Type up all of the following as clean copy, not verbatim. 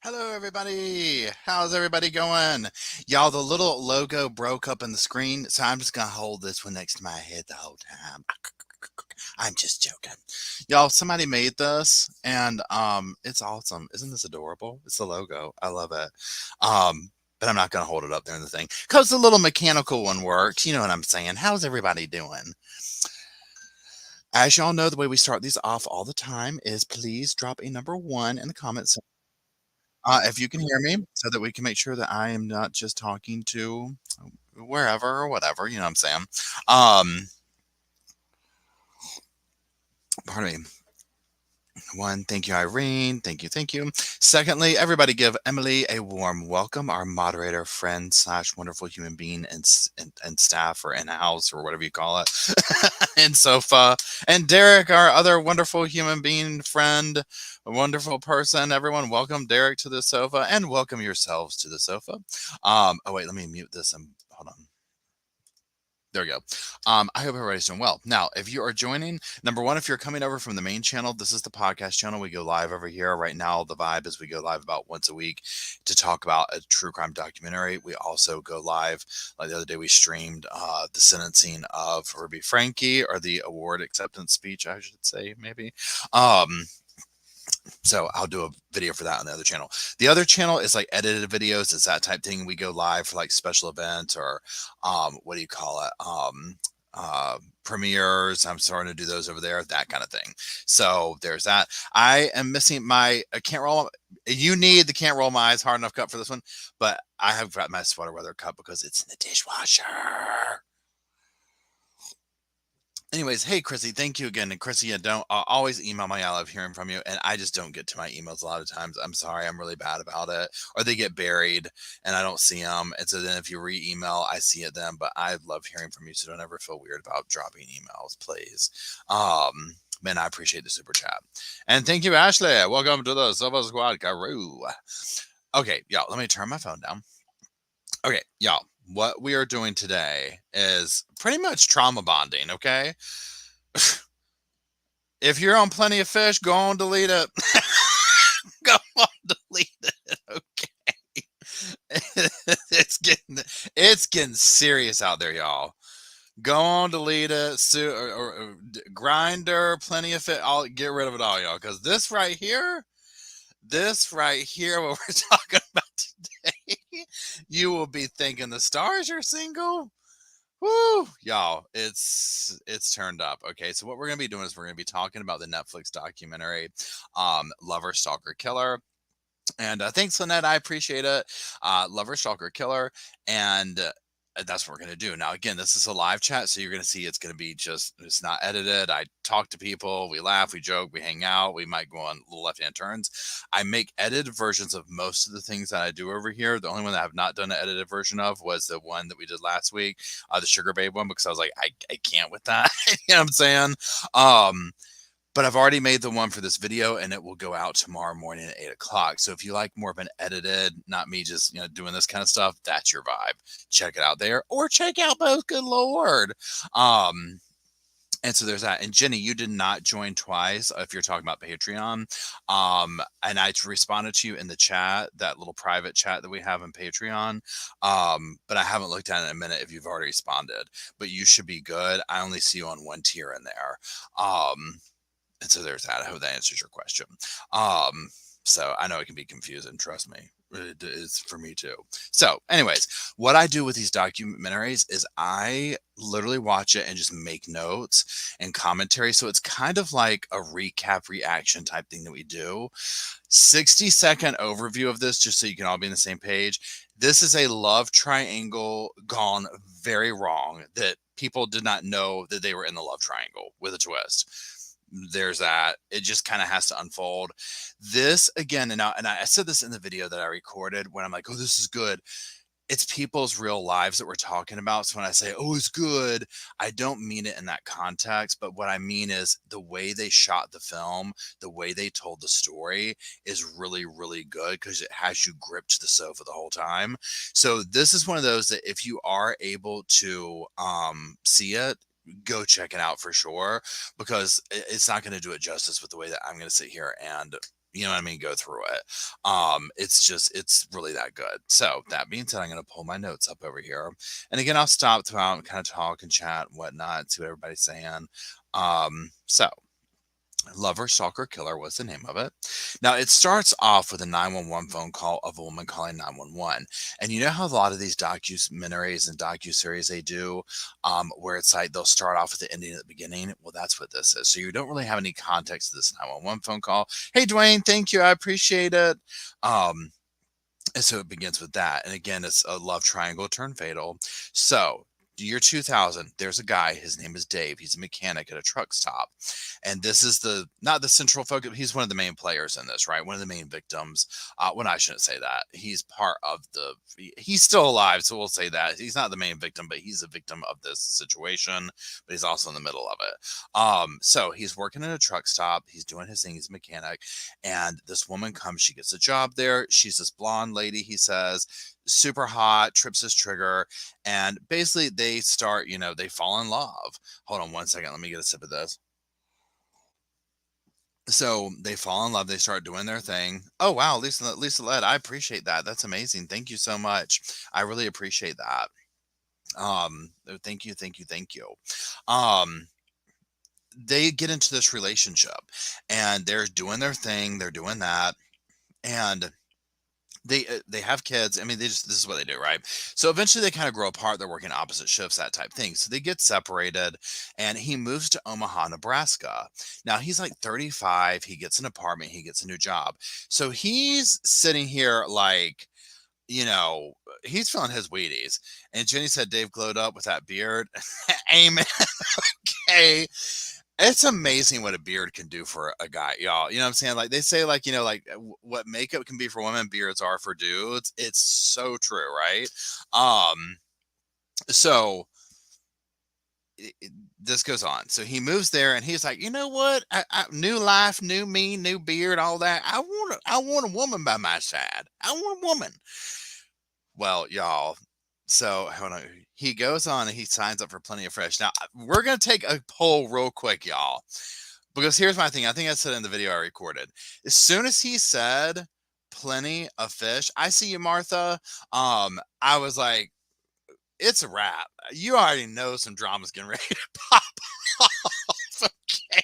Hello, everybody. How's everybody going? Y'all, the little logo broke up in the screen, so I'm just gonna hold this one next to my head the whole time. I'm just joking. Y'all, somebody made this, and it's awesome. Isn't this adorable? It's the logo. I love it. But I'm not gonna hold it up there in the thing because the little mechanical one works. You know what I'm saying? How's everybody doing? As y'all know, the way we start these off all the time is please drop a number one in the comments if you can hear me, so that we can make sure that I am not just talking to wherever or whatever, you know what I'm saying? Um, Pardon me. One, thank you, Irene. Thank you, thank you. Secondly, everybody give Emily a warm welcome, our moderator, friend, slash wonderful human being, and staff or in house or whatever you call it, and Sofa. And Derek, our other wonderful human being, friend, a wonderful person. Everyone, welcome Derek to the sofa and welcome yourselves to the sofa. Oh, wait, let me mute this and hold on. There we go. I hope everybody's doing well. Now, if you are joining, number one, if you're coming over from the main channel, this is the podcast channel. We go live over here. Right now, the vibe is we go live about once a week to talk about a true crime documentary. We also go live, like the other day, we streamed the sentencing of Ruby Frankie, or the award acceptance speech, I should say, maybe. So I'll do a video for that on the other channel. The other channel is like edited videos. It's that type thing. We go live for like special events or what do you call it? Premieres. I'm starting to do those over there, that kind of thing. So there's that. I am missing my I can't roll. You need the can't roll my eyes hard enough cup for this one, but I have got my sweater weather cup because it's in the dishwasher. Anyways, hey Chrissy, thank you again. And Chrissy, don't always email me. I love hearing from you, and I just don't get to my emails a lot of times. I'm sorry, I'm really bad about it, or they get buried and I don't see them. And so then if you re-email, I see it then. But I love hearing from you, so don't ever feel weird about dropping emails, please. Man, I appreciate the super chat, and thank you, Ashley. Welcome to the Sofa Squad, Karoo. Okay, y'all, let me turn my phone down. Okay, y'all, what we are doing today is pretty much trauma bonding, okay? If you're on Plenty of Fish, go on delete it. Go on delete it, okay? It's getting serious out there, y'all. Go on delete it. Grinder, Plenty of Fish. I'll get rid of it all, y'all, because this right here, what we're talking about today, you will be thinking the stars are single. Woo, y'all, it's turned up. Okay, so what we're gonna be doing is we're gonna be talking about the Netflix documentary, Lover, Stalker, Killer. And thanks, Lynette. I appreciate it. Lover, Stalker, Killer, and that's what we're gonna do. Now, again, this is a live chat, so you're gonna see it's gonna be it's not edited. I talk to people, we laugh, we joke, we hang out, we might go on little left-hand turns. I make edited versions of most of the things that I do over here. The only one that I have not done an edited version of was the one that we did last week, the Sugar Babe one, because I was like, I can't with that. You know what I'm saying? But I've already made the one for this video, and it will go out tomorrow morning at 8 o'clock. So if you like more of an edited, not me just doing this kind of stuff, that's your vibe. Check it out there, or check out both. Good Lord. And so there's that. And Jenny, you did not join twice if you're talking about Patreon. And I responded to you in the chat, that little private chat that we have in Patreon. But I haven't looked at it in a minute if you've already responded. But you should be good. I only see you on one tier in there. And so there's that. I hope that answers your question. So I know it can be confusing. Trust me. It is for me too. So anyways, what I do with these documentaries is I literally watch it and just make notes and commentary. So it's kind of like a recap reaction type thing that we do. 60-second overview of this, just so you can all be on the same page. This is a love triangle gone very wrong, that people did not know that they were in the love triangle with a twist. There's that. It just kind of has to unfold. This again, and I said this in the video that I recorded when I'm like, oh, this is good. It's people's real lives that we're talking about. So when I say, oh, it's good, I don't mean it in that context. But what I mean is the way they shot the film, the way they told the story is really, really good, because it has you gripped to the sofa the whole time. So this is one of those that if you are able to see it, go check it out for sure, because it's not going to do it justice with the way that I'm going to sit here and You know what I mean? Go through it. It's really that good. So that being said, I'm going to pull my notes up over here. And again, I'll stop throughout and kind of talk and chat and whatnot, see what everybody's saying. So Lover, Stalker, Killer was the name of it. Now, it starts off with a 911 phone call of a woman calling 911. And you know how a lot of these documentaries and docuseries they do, where it's like they'll start off with the ending at the beginning? Well, that's what this is. So you don't really have any context to this 911 phone call. Hey, Dwayne, thank you. I appreciate it. Um, and so it begins with that. And again, it's a love triangle turned fatal. So, year 2000, there's a guy, his name is Dave. He's a mechanic at a truck stop. And this is not the central focus. He's one of the main players in this, right? One of the main victims. When I shouldn't say that. He's part of he's still alive. So we'll say that. He's not the main victim, but he's a victim of this situation. But he's also in the middle of it. So he's working at a truck stop. He's doing his thing. He's a mechanic. And this woman comes, she gets a job there. She's this blonde lady, he says, super hot, trips his trigger. And basically they start, they fall in love. Hold on one second. Let me get a sip of this. So they fall in love. They start doing their thing. Oh, wow. Lisa Led, I appreciate that. That's amazing. Thank you so much. I really appreciate that. Thank you. Thank you. Thank you. Um, they get into this relationship and they're doing their thing. They're doing that. And they have kids. I mean, this is what they do, right? So eventually they kind of grow apart. They're working opposite shifts, that type thing. So they get separated, and he moves to Omaha, Nebraska. Now he's like 35. He gets an apartment. He gets a new job. So he's sitting here like, he's feeling his Wheaties. And Jenny said Dave glowed up with that beard. Amen. Okay. It's amazing what a beard can do for a guy, y'all. You know what I'm saying? Like they say, like, what makeup can be for women, beards are for dudes. It's so true, right? Um, so this goes on. So he moves there and he's like, you know what? New life, new me, new beard, all that. I want a woman by my side. I want a woman. Well, y'all, so hold on. He goes on and he signs up for Plenty of Fish. Now we're gonna take a poll real quick, y'all, because here's my thing. I think I said in the video I recorded. As soon as he said Plenty of Fish, I see you, Martha. I was like, it's a wrap. You already know some drama's getting ready to pop off. Okay.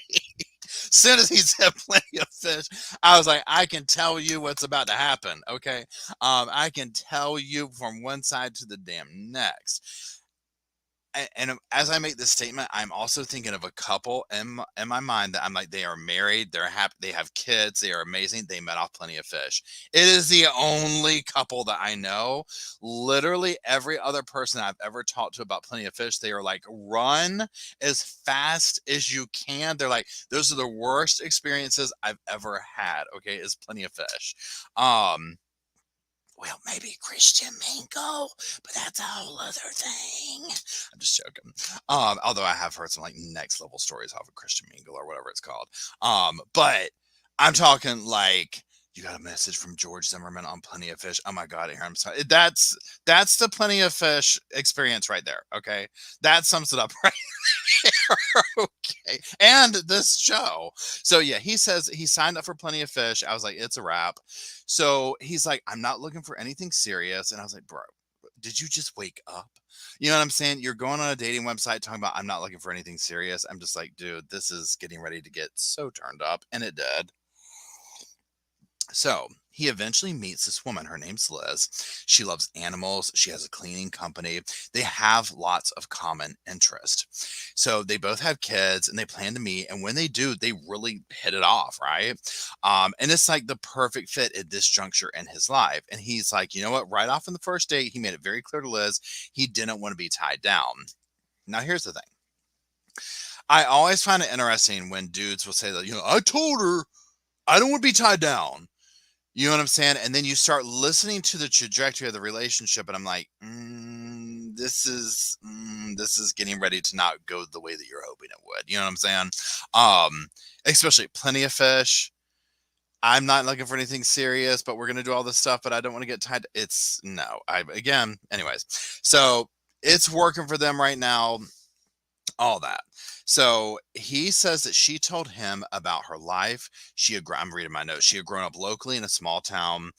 As soon as he said Plenty of Fish, I was like, I can tell you what's about to happen. Okay. I can tell you from one side to the damn next. And as I make this statement, I'm also thinking of a couple in my mind that I'm like, they are married, they're happy, they have kids, they are amazing, they met off Plenty of Fish. It is the only couple that I know. Literally every other person I've ever talked to about Plenty of Fish, they are like, run as fast as you can. They're like, those are the worst experiences I've ever had. Okay, is Plenty of Fish. Well, maybe Christian Mingle, but that's a whole other thing. I'm just joking. Although I have heard some like next level stories off of Christian Mingle or whatever it's called. But I'm talking like you got a message from George Zimmerman on Plenty of Fish. Oh my God, I'm sorry. That's the Plenty of Fish experience right there. Okay, that sums it up right there. Okay, and this show. So yeah, he says he signed up for Plenty of Fish. I was like, it's a wrap. So he's like, I'm not looking for anything serious. And I was like, bro, did you just wake up? You know what I'm saying? You're going on a dating website talking about, I'm not looking for anything serious. I'm just like, dude, this is getting ready to get so turned up. And it did. So he eventually meets this woman. Her name's Liz. She loves animals. She has a cleaning company. They have lots of common interest. So they both have kids and they plan to meet. And when they do, they really hit it off, right? And it's like the perfect fit at this juncture in his life. And he's like, you know what? Right off in the first date, he made it very clear to Liz he didn't want to be tied down. Now, here's the thing. I always find it interesting when dudes will say that, I told her I don't want to be tied down. You know what I'm saying? And then you start listening to the trajectory of the relationship, and I'm like, this is getting ready to not go the way that you're hoping it would. You know what I'm saying? Especially Plenty of Fish. I'm not looking for anything serious, but we're gonna do all this stuff, but I don't want to get tied. It's no. Anyways. So it's working for them right now. All that. So he says that she told him about her life. I'm reading my notes. She had grown up locally in a small town.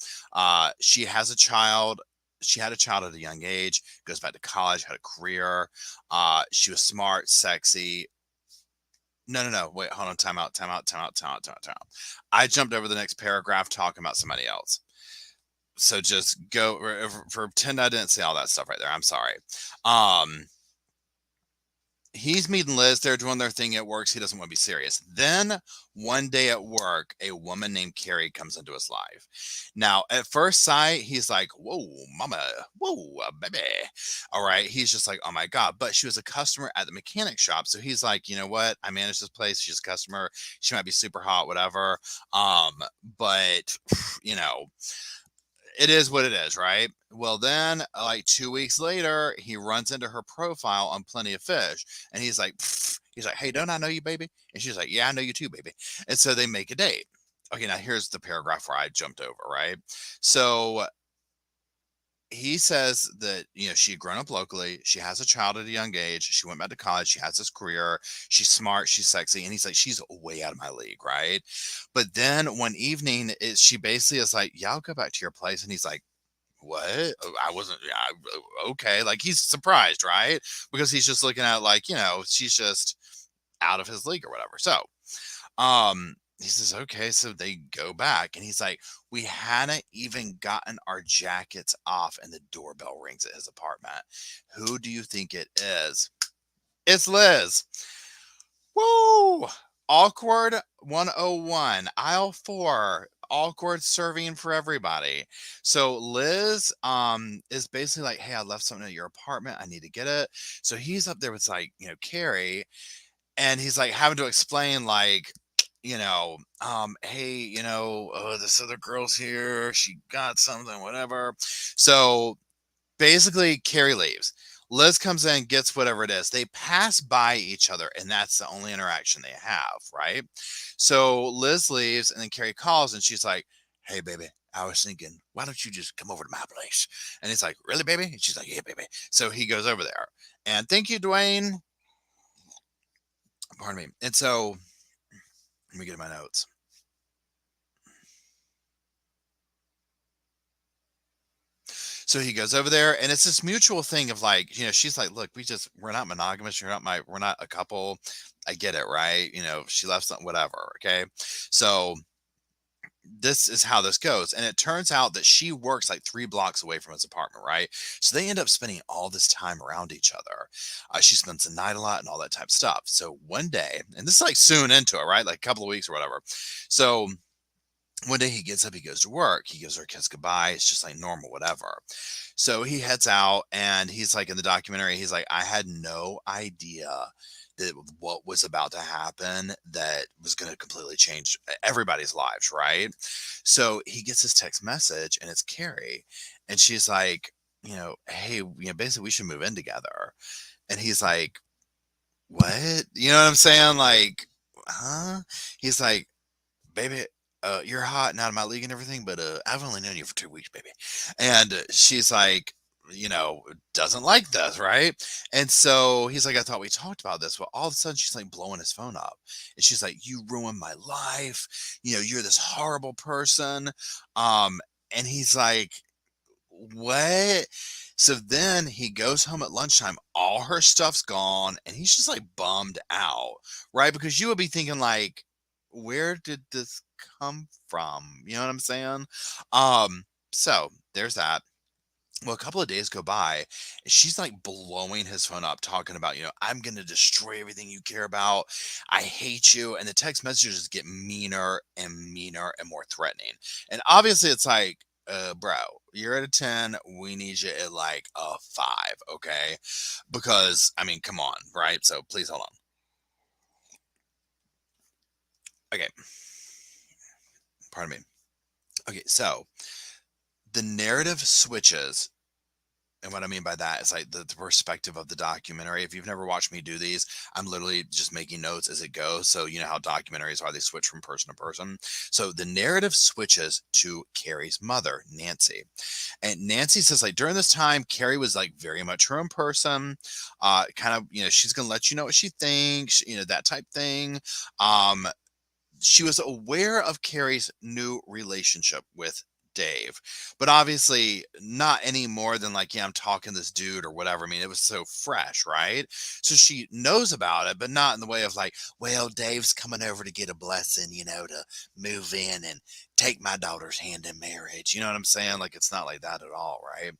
She has a child. She had a child at a young age, goes back to college, had a career. She was smart, sexy. No, no, no. Wait, hold on. Time out, time out, time out, time out, time out, time out. I jumped over the next paragraph talking about somebody else. So just go pretend I didn't say all that stuff right there. I'm sorry. Um, he's meeting Liz. They're doing their thing. It works. He doesn't want to be serious. Then one day at work, a woman named Carrie comes into his life. Now, at first sight, he's like, whoa, mama, whoa, baby. All right. He's just like, oh my God. But she was a customer at the mechanic shop. So he's like, you know what? I manage this place. She's a customer. She might be super hot, whatever. Um, but, you know, it is what it is, right? Well, then, like 2 weeks later, he runs into her profile on Plenty of Fish, and he's like, "Hey, don't I know you, baby?" And she's like, "Yeah, I know you too, baby." And so they make a date. Okay, now here's the paragraph where I jumped over, right? So he says that she had grown up locally, she has a child at a young age, she went back to college, she has this career, she's smart, she's sexy, and he's like, she's way out of my league, right? But then one evening, she basically is like, yeah, I'll go back to your place. And he's like, what? I wasn't, yeah, okay. Like, he's surprised, right? Because he's just looking at, like, she's just out of his league or whatever. So he says, okay. So they go back, and he's like, we hadn't even gotten our jackets off, and the doorbell rings at his apartment. Who do you think it is? It's Liz. Woo! Awkward 101, aisle 4. Awkward serving for everybody. So Liz is basically like, hey, I left something at your apartment, I need to get it. So he's up there with, like, Carrie, and he's like having to explain, like, hey, this other girl's here, she got something, whatever. So basically, Carrie leaves. Liz comes in, gets whatever it is. They pass by each other, and that's the only interaction they have, right? So Liz leaves, and then Carrie calls, and she's like, hey, baby, I was thinking, why don't you just come over to my place? And he's like, really, baby? And she's like, yeah, baby. So he goes over there. And thank you, Dwayne. Pardon me. And so let me get my notes. So he goes over there, and it's this mutual thing of, like, she's like, look, we're not monogamous. We're not a couple. I get it, right? She left something, whatever. Okay. So this is how this goes. And it turns out that she works like 3 blocks away from his apartment, right? So they end up spending all this time around each other. She spends the night a lot and all that type of stuff. So one day, and this is like soon into it, right? Like a couple of weeks or whatever. So one day he gets up, he goes to work, he gives her a kiss goodbye. It's just like normal, whatever. So he heads out, and he's like, in the documentary, he's like, I had no idea that what was about to happen that was going to completely change everybody's lives, right? So he gets this text message, and it's Carrie, and she's like, hey, basically we should move in together. And he's like, what? You know what I'm saying? Like, huh? He's like, baby, you're hot and out of my league and everything, but I've only known you for 2 weeks, baby. And she's like, doesn't like this, right? And so he's like, I thought we talked about this. Well, all of a sudden she's like blowing his phone up, and she's like, you ruined my life. You're this horrible person. Um, and he's like, what? So then he goes home at lunchtime, all her stuff's gone, and he's just like bummed out, right? Because you would be thinking, like, where did this come from? You know what I'm saying? So there's that. Well, a couple of days go by, and she's like blowing his phone up, talking about, I'm going to destroy everything you care about. I hate you. And the text messages get meaner and meaner and more threatening. And obviously, it's like, bro, you're at a 10. We need you at like a 5. Okay. Because, I mean, come on. Right. So please hold on. Okay. Pardon me. Okay. So the narrative switches, And what I mean by that is like the perspective of the documentary. If you've never watched me do these, I'm literally just making notes as it goes. So you know how documentaries are, they switch from person to person. So the narrative switches to Carrie's mother, Nancy. And Nancy says, like, during this time, Carrie was like very much her own person. Kind of, you know, she's gonna let you know what she thinks, you know, that type thing. Um, she was aware of Carrie's new relationship with Dave, but obviously not any more than like, yeah, I'm talking to this dude or whatever. I mean, it was so fresh, right? So she knows about it, but not in the way of like, well, Dave's coming over to get a blessing, you know, to move in and take my daughter's hand in marriage. You know what I'm saying? Like, it's not like that at all, right?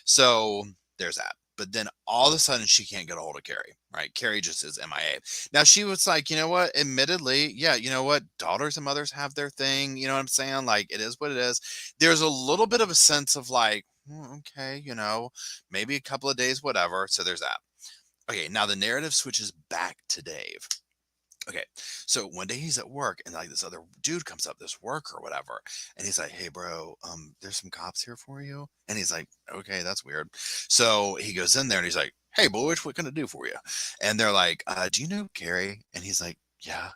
So there's that. But then all of a sudden, she can't get a hold of Carrie, right? Carrie just is MIA. Now, she was like, you know what? Admittedly, yeah, you know what? Daughters and mothers have their thing. You know what I'm saying? Like, it is what it is. There's a little bit of a sense of like, okay, you know, maybe a couple of days, whatever. So there's that. Okay, now the narrative switches back to Dave. Okay, so one day he's at work and like this other dude comes up, this worker or whatever, and he's like, "Hey, bro, there's some cops here for you." And he's like, "Okay, that's weird." So he goes in there and he's like, "Hey, boys, what can I do for you?" And they're like, "Do you know Carrie?" And he's like, "Yeah."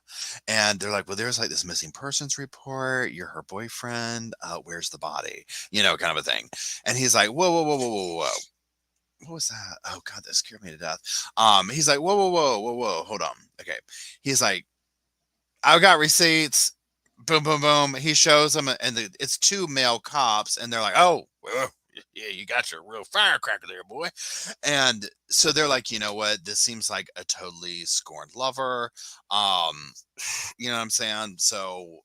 And they're like, "Well, there's like this missing persons report. You're her boyfriend. Where's the body?" You know, kind of a thing. And he's like, "Whoa, whoa, whoa, whoa, whoa, whoa." What was that? Oh God, that scared me to death. He's like, whoa, whoa, whoa, whoa, whoa, hold on. Okay. He's like, I've got receipts. Boom, boom, boom. He shows them, and it's two male cops, and they're like, "Oh, well, yeah, you got your real firecracker there, boy." And so they're like, "You know what? This seems like a totally scorned lover." Um, you know what I'm saying? So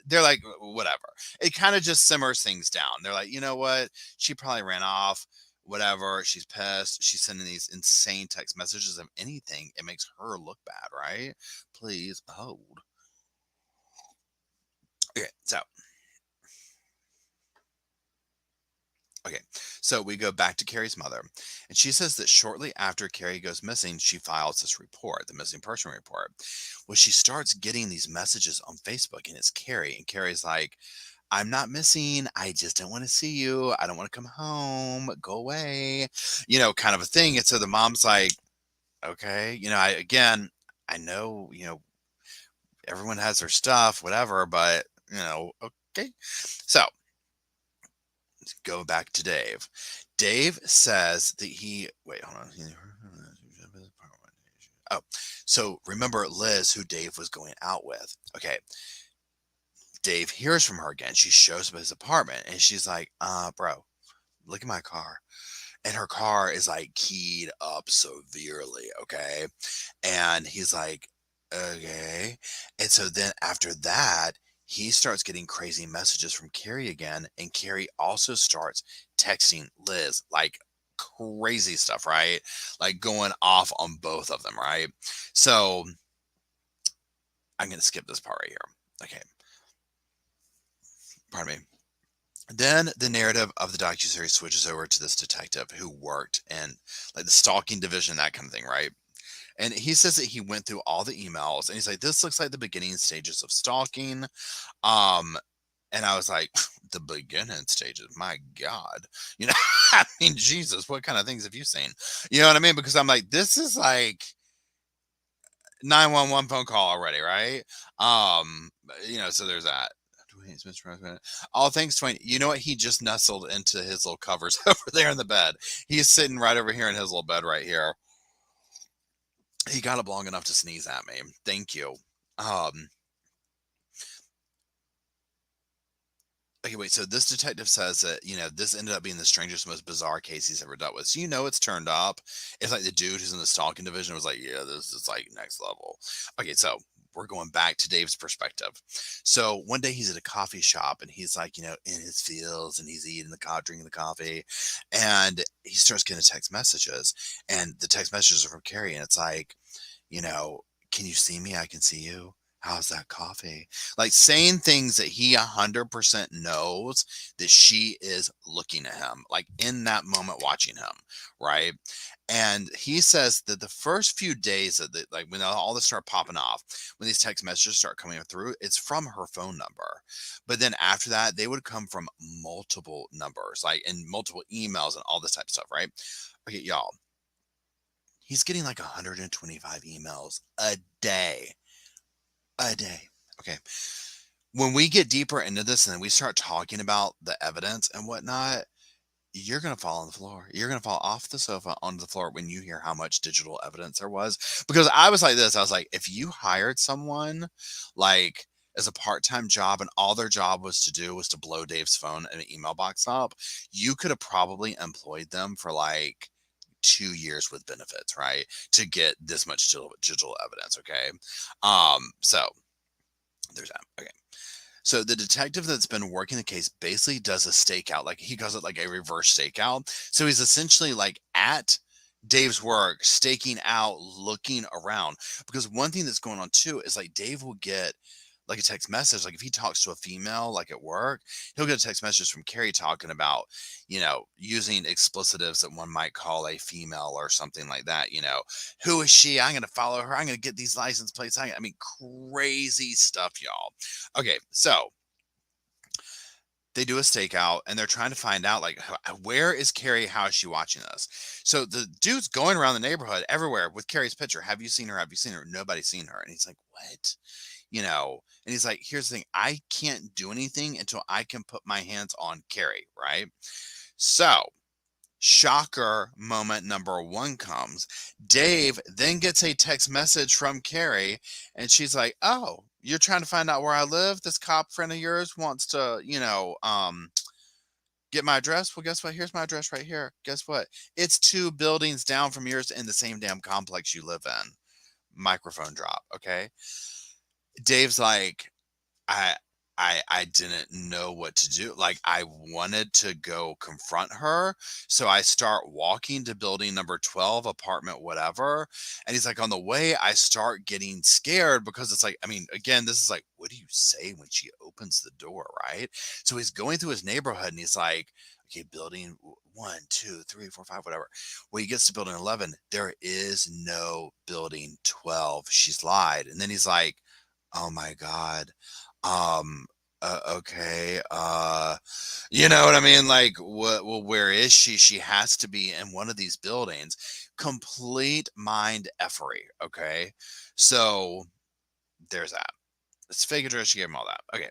they're like, "Whatever." It kind of just simmers things down. They're like, "You know what? She probably ran off." Whatever, she's pissed. She's sending these insane text messages of anything. It makes her look bad, right? Please hold. Okay, okay, so we go back to Carrie's mother, and she says that shortly after Carrie goes missing, she files this report, the missing person report. Well, she starts getting these messages on Facebook, and it's Carrie, and Carrie's like, "I'm not missing. I just don't want to see you. I don't want to come home. Go away." You know, kind of a thing. And so the mom's like, "Okay, you know, I know, you know, everyone has their stuff, whatever, but you know, okay." So go back to Dave. Dave says that he wait, hold on. Oh, so remember Liz, who Dave was going out with. Okay. Dave hears from her again. She shows up at his apartment and she's like, bro, look at my car. And her car is like keyed up severely. Okay. And he's like, okay. And so then after that, he starts getting crazy messages from Carrie again. And Carrie also starts texting Liz like crazy stuff, right? Like going off on both of them, right? So I'm going to skip this part right here. Okay. Pardon me. Then the narrative of the docuseries switches over to this detective who worked in like the stalking division, that kind of thing, right? And he says that he went through all the emails and he's like, this looks like the beginning stages of stalking. Um, and I was like, the beginning stages, my God. You know, I mean, Jesus, what kind of things have you seen? You know what I mean? Because I'm like, this is like 911 phone call already, right? You know, so there's that. All thanks, Twain. You know what? He just nestled into his little covers over there in the bed. He's sitting right over here in his little bed right here. He got up long enough to sneeze at me. Thank you. Um, okay, wait. So this detective says that, you know, this ended up being the strangest, most bizarre case he's ever dealt with. So, you know, it's turned up. It's like the dude who's in the stalking division was like, yeah, this is like next level. Okay, so we're going back to Dave's perspective. So one day he's at a coffee shop and he's like, you know, in his fields and he's eating the coffee, drinking the coffee. And he starts getting text messages. And the text messages are from Carrie. And it's like, you know, can you see me? I can see you. How's that coffee? Like saying things that he 100% knows that she is looking at him, like in that moment watching him, right? And he says that the first few days of the, like when all this start popping off, when these text messages start coming through, it's from her phone number. But then after that, they would come from multiple numbers, like and multiple emails and all this type of stuff, right? Okay, y'all, he's getting like 125 emails a day. A day. Okay. When we get deeper into this and then we start talking about the evidence and whatnot, you're going to fall on the floor. You're going to fall off the sofa onto the floor when you hear how much digital evidence there was. Because I was like this, I was like, if you hired someone like as a part-time job and all their job was to do was to blow Dave's phone and an email box up, you could have probably employed them for like 2 years with benefits, right? To get this much digital evidence. Okay. So there's that. Okay. So the detective that's been working the case basically does a stakeout, like he calls it like a reverse stakeout. So he's essentially like at Dave's work, staking out, looking around. Because one thing that's going on too is like Dave will get like a text message, like if he talks to a female like at work, he'll get a text message from Carrie talking about, using explicitives that one might call a female or something like that. Who is she? I'm going to follow her. I'm going to get these license plates. I mean, crazy stuff, y'all. Okay, so they do a stakeout and they're trying to find out like where is Carrie? How is she watching this? So the dude's going around the neighborhood everywhere with Carrie's picture. Have you seen her? Have you seen her? Nobody's seen her. And he's like, what? And he's like, here's the thing. I can't do anything until I can put my hands on Carrie, right? So shocker moment number one comes. Dave then gets a text message from Carrie and she's like, oh, you're trying to find out where I live? This cop friend of yours wants to, get my address? Well, guess what? Here's my address right here. Guess what? It's 2 buildings down from yours in the same damn complex you live in. Microphone drop. Okay. Dave's like, I I didn't know what to do. Like I wanted to go confront her. So I start walking to building number 12, apartment, whatever. And he's like, on the way, I start getting scared because it's like, I mean, again, this is like, what do you say when she opens the door, right? So he's going through his neighborhood and he's like, okay, building 1, 2, 3, 4, 5, whatever. When he gets to building 11, there is no building 12. She's lied. And then he's like, oh my God. Um, okay. You know what I mean? Like, what? Well, where is she? She has to be in one of these buildings. Complete mind effery. Okay. So there's that. It's fake address. She gave him all that. Okay.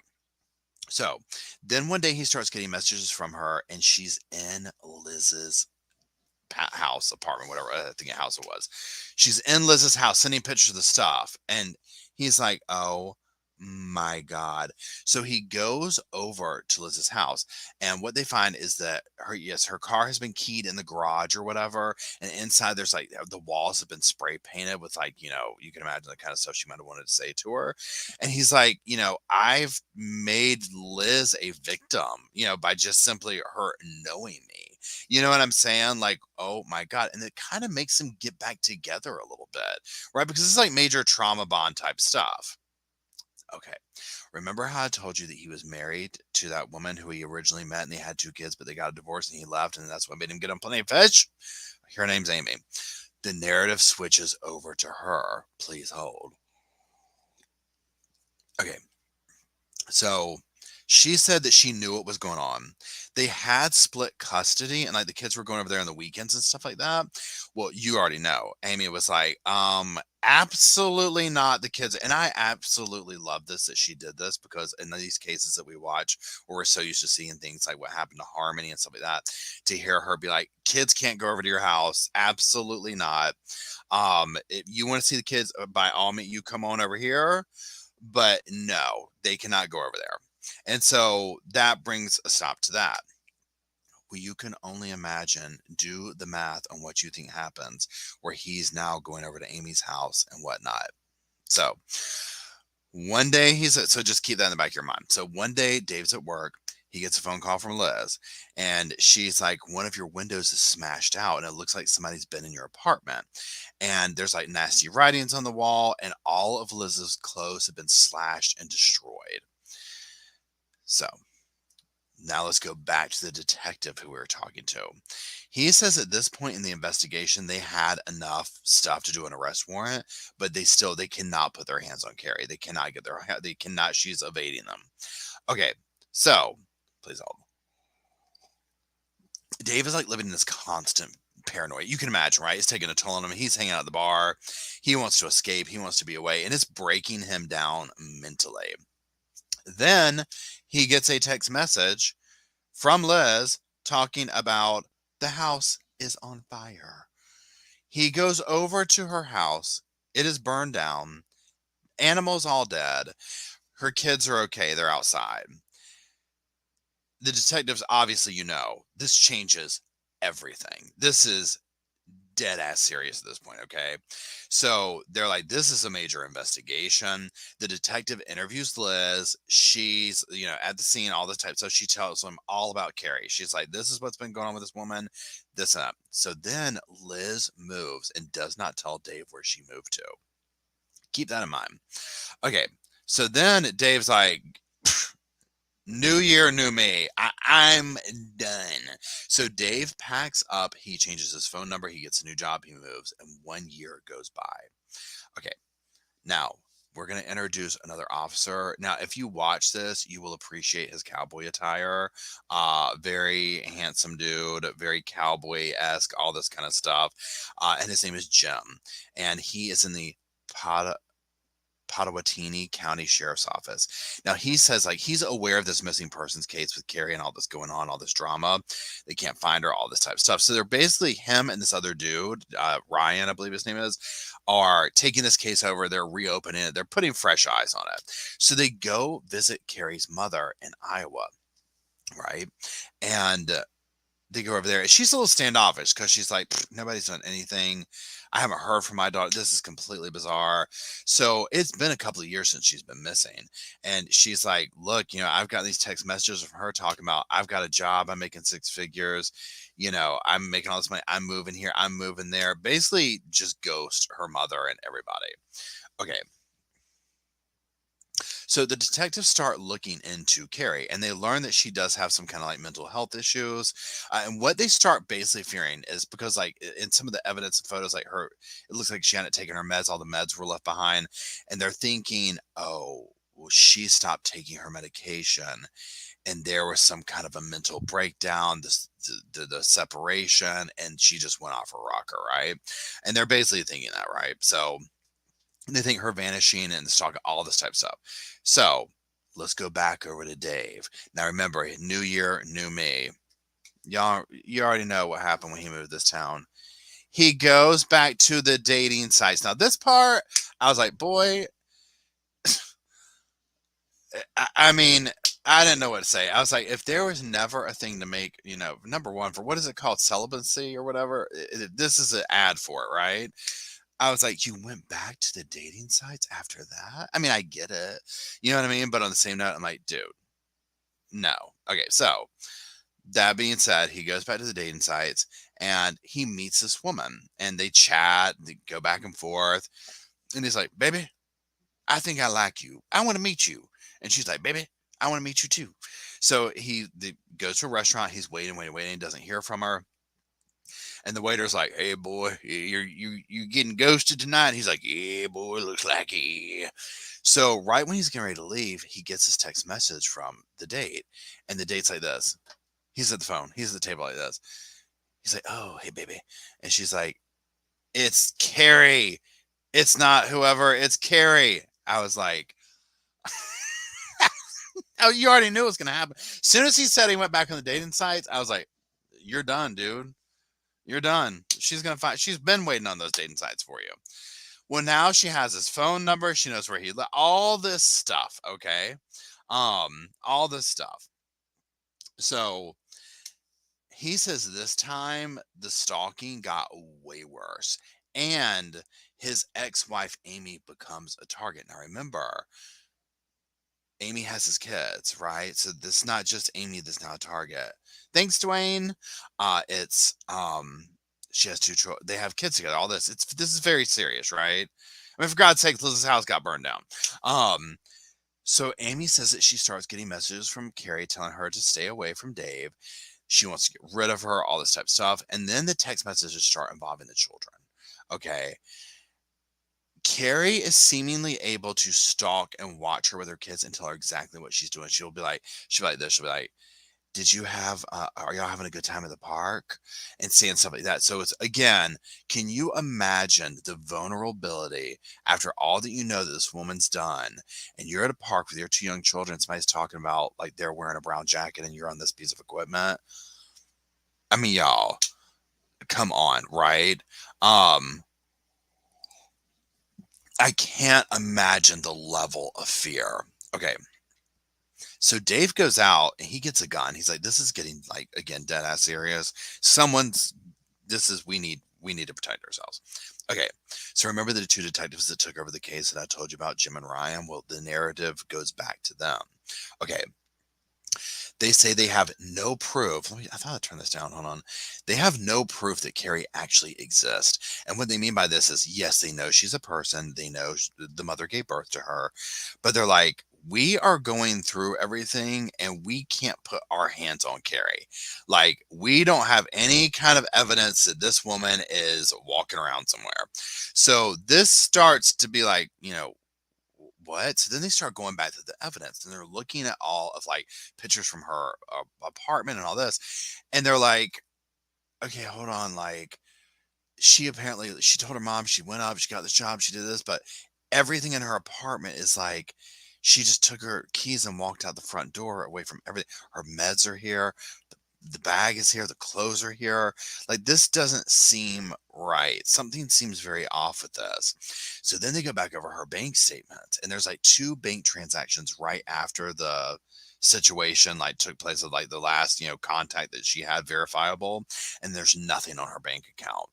So then one day he starts getting messages from her and she's in Liz's house, apartment, whatever. I think a house it was. She's in Liz's house sending pictures of the stuff. And he's like, oh my God. So he goes over to Liz's house. And what they find is that her car has been keyed in the garage or whatever. And inside there's like the walls have been spray painted with like, you can imagine the kind of stuff she might have wanted to say to her. And he's like, I've made Liz a victim, by just simply her knowing me. You know what I'm saying? Like, oh my God. And it kind of makes them get back together a little bit, right? Because it's like major trauma bond type stuff. Okay. Remember how I told you that he was married to that woman who he originally met and they had 2 kids, but they got a divorce and he left and that's what made him get on Plenty of Fish? Her name's Amy. The narrative switches over to her. Please hold. Okay. So she said that she knew what was going on. They had split custody and like the kids were going over there on the weekends and stuff like that. Well, you already know. Amy was like, absolutely not the kids. And I absolutely love this that she did this because in these cases that we watch where we're so used to seeing things like what happened to Harmony and stuff like that, to hear her be like, kids can't go over to your house. Absolutely not. If you want to see the kids, by all means, you come on over here. But no, they cannot go over there. And so that brings a stop to that. Well, you can only imagine, do the math on what you think happens where he's now going over to Amy's house and whatnot. So one day so just keep that in the back of your mind. So one day Dave's at work. He gets a phone call from Liz, and she's like, one of your windows is smashed out and it looks like somebody's been in your apartment, and there's like nasty writings on the wall, and all of Liz's clothes have been slashed and destroyed. So now let's go back to the detective who we were talking to. He says at this point in the investigation, they had enough stuff to do an arrest warrant, but they cannot put their hands on Carrie. They cannot they cannot, she's evading them. Okay, so please hold. Dave is like living in this constant paranoia. You can imagine, right? It's taking a toll on him. He's hanging out at the bar. He wants to escape. He wants to be away, and it's breaking him down mentally. Then he gets a text message from Liz talking about the house is on fire. He goes over to her house. It is burned down. Animals all dead. Her kids are okay. They're outside. The detectives, obviously, this changes everything. This is dead ass serious at this point, okay? So they're like, this is a major investigation. The detective interviews Liz. She's, at the scene, all this type of stuff. She tells them all about Carrie. She's like, this is what's been going on with this woman, this and that. So then Liz moves and does not tell Dave where she moved to. Keep that in mind. Okay, so then Dave's like, new year, new me. I'm done. So Dave packs up. He changes his phone number. He gets a new job. He moves. And 1 year goes by. Okay. Now, we're going to introduce another officer. Now, if you watch this, you will appreciate his cowboy attire. Very handsome dude, very cowboy-esque, all this kind of stuff. And his name is Jim. And he is in the Pottawatomie County Sheriff's Office. Now he says he's aware of this missing persons case with Carrie and all this going on, all this drama. They can't find her, all this type of stuff. So they're basically, him and this other dude, Ryan, I believe his name is, are taking this case over. They're reopening it. They're putting fresh eyes on it. So they go visit Carrie's mother in Iowa, right? And they go over there. She's a little standoffish because she's like, nobody's done anything. I haven't heard from my daughter. This is completely bizarre. So it's been a couple of years since she's been missing. And she's like, look, I've got these text messages from her talking about, I've got a job. I'm making 6 figures. I'm making all this money. I'm moving here. I'm moving there. Basically just ghost her mother and everybody. Okay. So the detectives start looking into Carrie, and they learn that she does have some kind of mental health issues. And what they start basically fearing is because in some of the evidence and photos, it looks like she hadn't taken her meds. All the meds were left behind, and they're thinking, oh, well, she stopped taking her medication, and there was some kind of a mental breakdown, the separation, and she just went off her rocker, right? And they're basically thinking that, right? So they think her vanishing and stalking, all this type of stuff. So let's go back over to Dave. Now remember, new year, new me. Y'all, you already know what happened when he moved to this town. He goes back to the dating sites. Now this part, I was like, boy, I mean, I didn't know what to say. I was like, if there was never a thing to make, number one, for what is it called, celibacy or whatever, this is an ad for it, right? I was like, you went back to the dating sites after that? I mean, I get it. You know what I mean? But on the same note, I'm like, dude, no. Okay, so that being said, he goes back to the dating sites and he meets this woman and they chat, they go back and forth. And he's like, baby, I think I like you. I want to meet you. And she's like, baby, I want to meet you too. So they goes to a restaurant. He's waiting, doesn't hear from her. And the waiter's like, "Hey boy, you getting ghosted tonight?" He's like, "Yeah, boy, looks like it." So right when he's getting ready to leave, he gets this text message from the date, and the date's like this. He's at the phone. He's at the table like this. He's like, "Oh, hey baby," and she's like, "It's Carrie. It's not whoever. It's Carrie." I was like, "Oh, you already knew it was gonna happen." As soon as he said he went back on the dating sites, I was like, "You're done, dude. You're done. She's gonna find. She's been waiting on those dating sites for you." Well, now she has his phone number. She knows where he lives. All this stuff. Okay, all this stuff. So he says this time the stalking got way worse, and his ex-wife Amy becomes a target. Now remember, Amy has his kids, right? So this is not just Amy that's now a target. Thanks, Dwayne. It's she has two children. They have kids together. All this is very serious, right? I mean, for God's sake, Liz's house got burned down. Um, so Amy says that she starts getting messages from Carrie telling her to stay away from Dave. She wants to get rid of her, all this type of stuff. And then the text messages start involving the children. Okay. Carrie is seemingly able to stalk and watch her with her kids and tell her exactly what she's doing. She'll be like this. She'll be like, did you have, are y'all having a good time at the park? And saying stuff like that. So it's, again, can you imagine the vulnerability after all that you know that this woman's done, and you're at a park with your two young children, somebody's talking about like they're wearing a brown jacket and you're on this piece of equipment? I mean, y'all, come on, right? Um, I can't imagine the level of fear. Okay. So Dave goes out and he gets a gun. He's like, this is getting like, again, dead ass serious. We need to protect ourselves. Okay. So remember the two detectives that took over the case that I told you about, Jim and Ryan? Well, the narrative goes back to them. Okay. They say they have no proof. I thought I turned this down. Hold on. They have no proof that Carrie actually exists. And what they mean by this is, yes, they know she's a person. They know the mother gave birth to her. But they're like, we are going through everything and we can't put our hands on Carrie. Like, we don't have any kind of evidence that this woman is walking around somewhere. So this starts to be like, what? So then they start going back to the evidence and they're looking at all of like pictures from her apartment and all this. And they're like, okay, hold on. Like, she told her mom she went up, she got this job, she did this, but everything in her apartment is like, she just took her keys and walked out the front door away from everything. Her meds are here. The bag is here. The clothes are here. Like, this doesn't seem right. Something seems very off with this. So then they go back over her bank statement, and there's like two bank transactions right after the situation like took place of like the last contact that she had verifiable, and there's nothing on her bank account.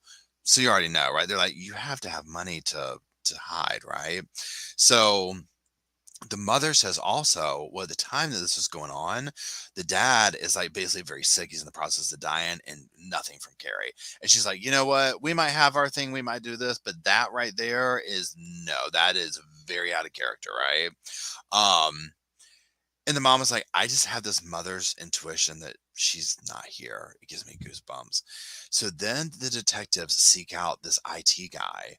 So you already know, right? They're like, you have to have money to hide, right? So the mother says also, well, at the time that this was going on, the dad is like basically very sick. He's in the process of dying, and nothing from Carrie. And she's like, you know what? We might have our thing. We might do this, but that right there is no, that is very out of character, right? Um, and the mom was like, I just have this mother's intuition that she's not here. It gives me goosebumps. So then the detectives seek out this IT guy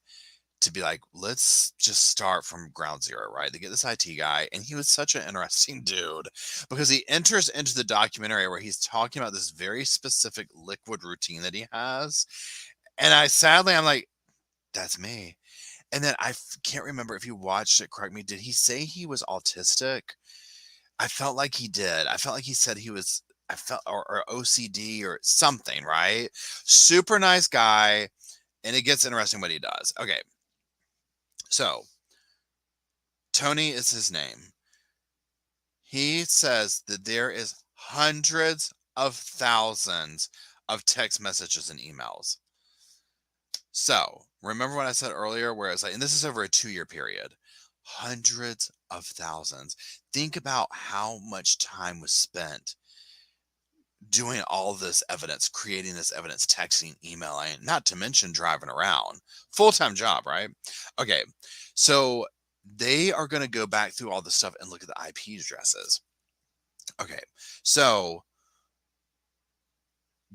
to be like, let's just start from ground zero, right? They get this IT guy, and he was such an interesting dude because he enters into the documentary where he's talking about this very specific liquid routine that he has. And I'm like, that's me. And then can't remember if you watched it, correct me. Did he say he was autistic? I felt like he did. I felt like he said he was, or OCD or something, right? Super nice guy. And it gets interesting what he does. Okay. So Tony is his name. He says that there is hundreds of thousands of text messages and emails. So remember what I said earlier, where it's like, and this is over a 2-year period, hundreds of thousands. Think about how much time was spent doing all this evidence, creating this evidence, texting, emailing, not to mention driving around. Full-time job, right? Okay. So they are going to go back through all this stuff and look at the IP addresses. Okay. So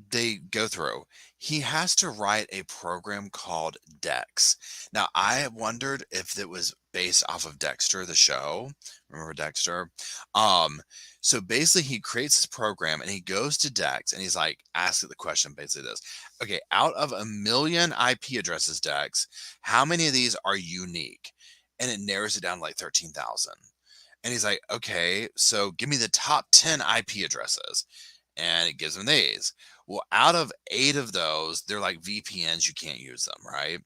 they go through. He has to write a program called Dex. Now, I wondered if it was based off of Dexter, the show. Remember Dexter? So basically, he creates this program and he goes to Dex and he's like, ask it the question basically this. Okay, out of 1 million IP addresses, Dex, how many of these are unique? And it narrows it down to like 13,000. And he's like, okay, so give me the top 10 IP addresses. And it gives him these. Well, out of 8 of those, they're like VPNs. You can't use them, right?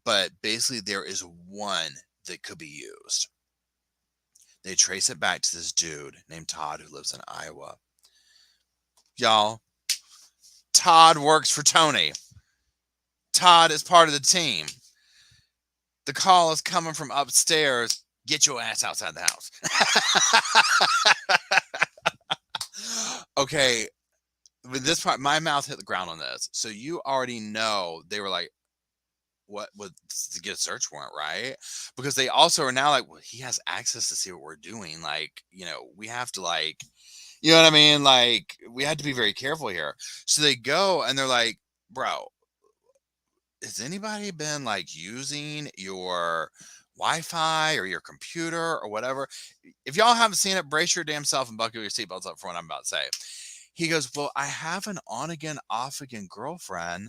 But basically there is one that could be used. They trace it back to this dude named Todd who lives in Iowa. Y'all, Todd works for Tony. Todd is part of the team. The call is coming from upstairs. Get your ass outside the house. Okay, with this part, my mouth hit the ground on this. So you already know they were like, what would to get a search warrant, right? Because they also are now like, well, he has access to see what we're doing. Like, we have to like, you know what I mean? Like, we had to be very careful here. So they go and they're like, bro, has anybody been like using your Wi-Fi or your computer or whatever? If y'all haven't seen it, brace your damn self and buckle your seatbelts up for what I'm about to say. He goes, well, I have an on again, off again girlfriend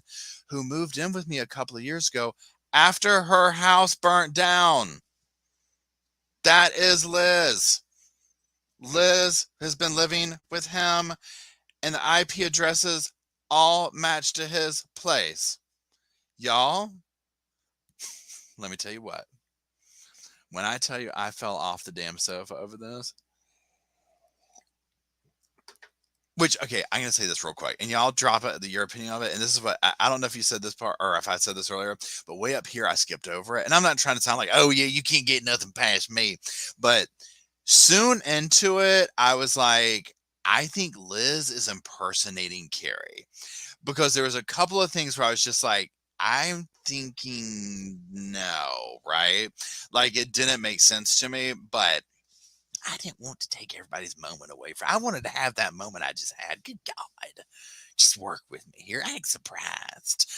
who moved in with me a couple of years ago after her house burnt down. That is Liz. Liz has been living with him, and the IP addresses all match to his place. Y'all, let me tell you what. When I tell you I fell off the damn sofa over this, which, okay, I'm going to say this real quick, and y'all drop it, your opinion of it. And this is what, I don't know if you said this part or if I said this earlier, but way up here, I skipped over it. And I'm not trying to sound like, oh, yeah, you can't get nothing past me. But soon into it, I was like, I think Liz is impersonating Carrie, because there was a couple of things where I was just like, I'm thinking no, right? Like, it didn't make sense to me, but I didn't want to take everybody's moment away from. I wanted to have that moment I just had. Good God, just work with me here. Act surprised.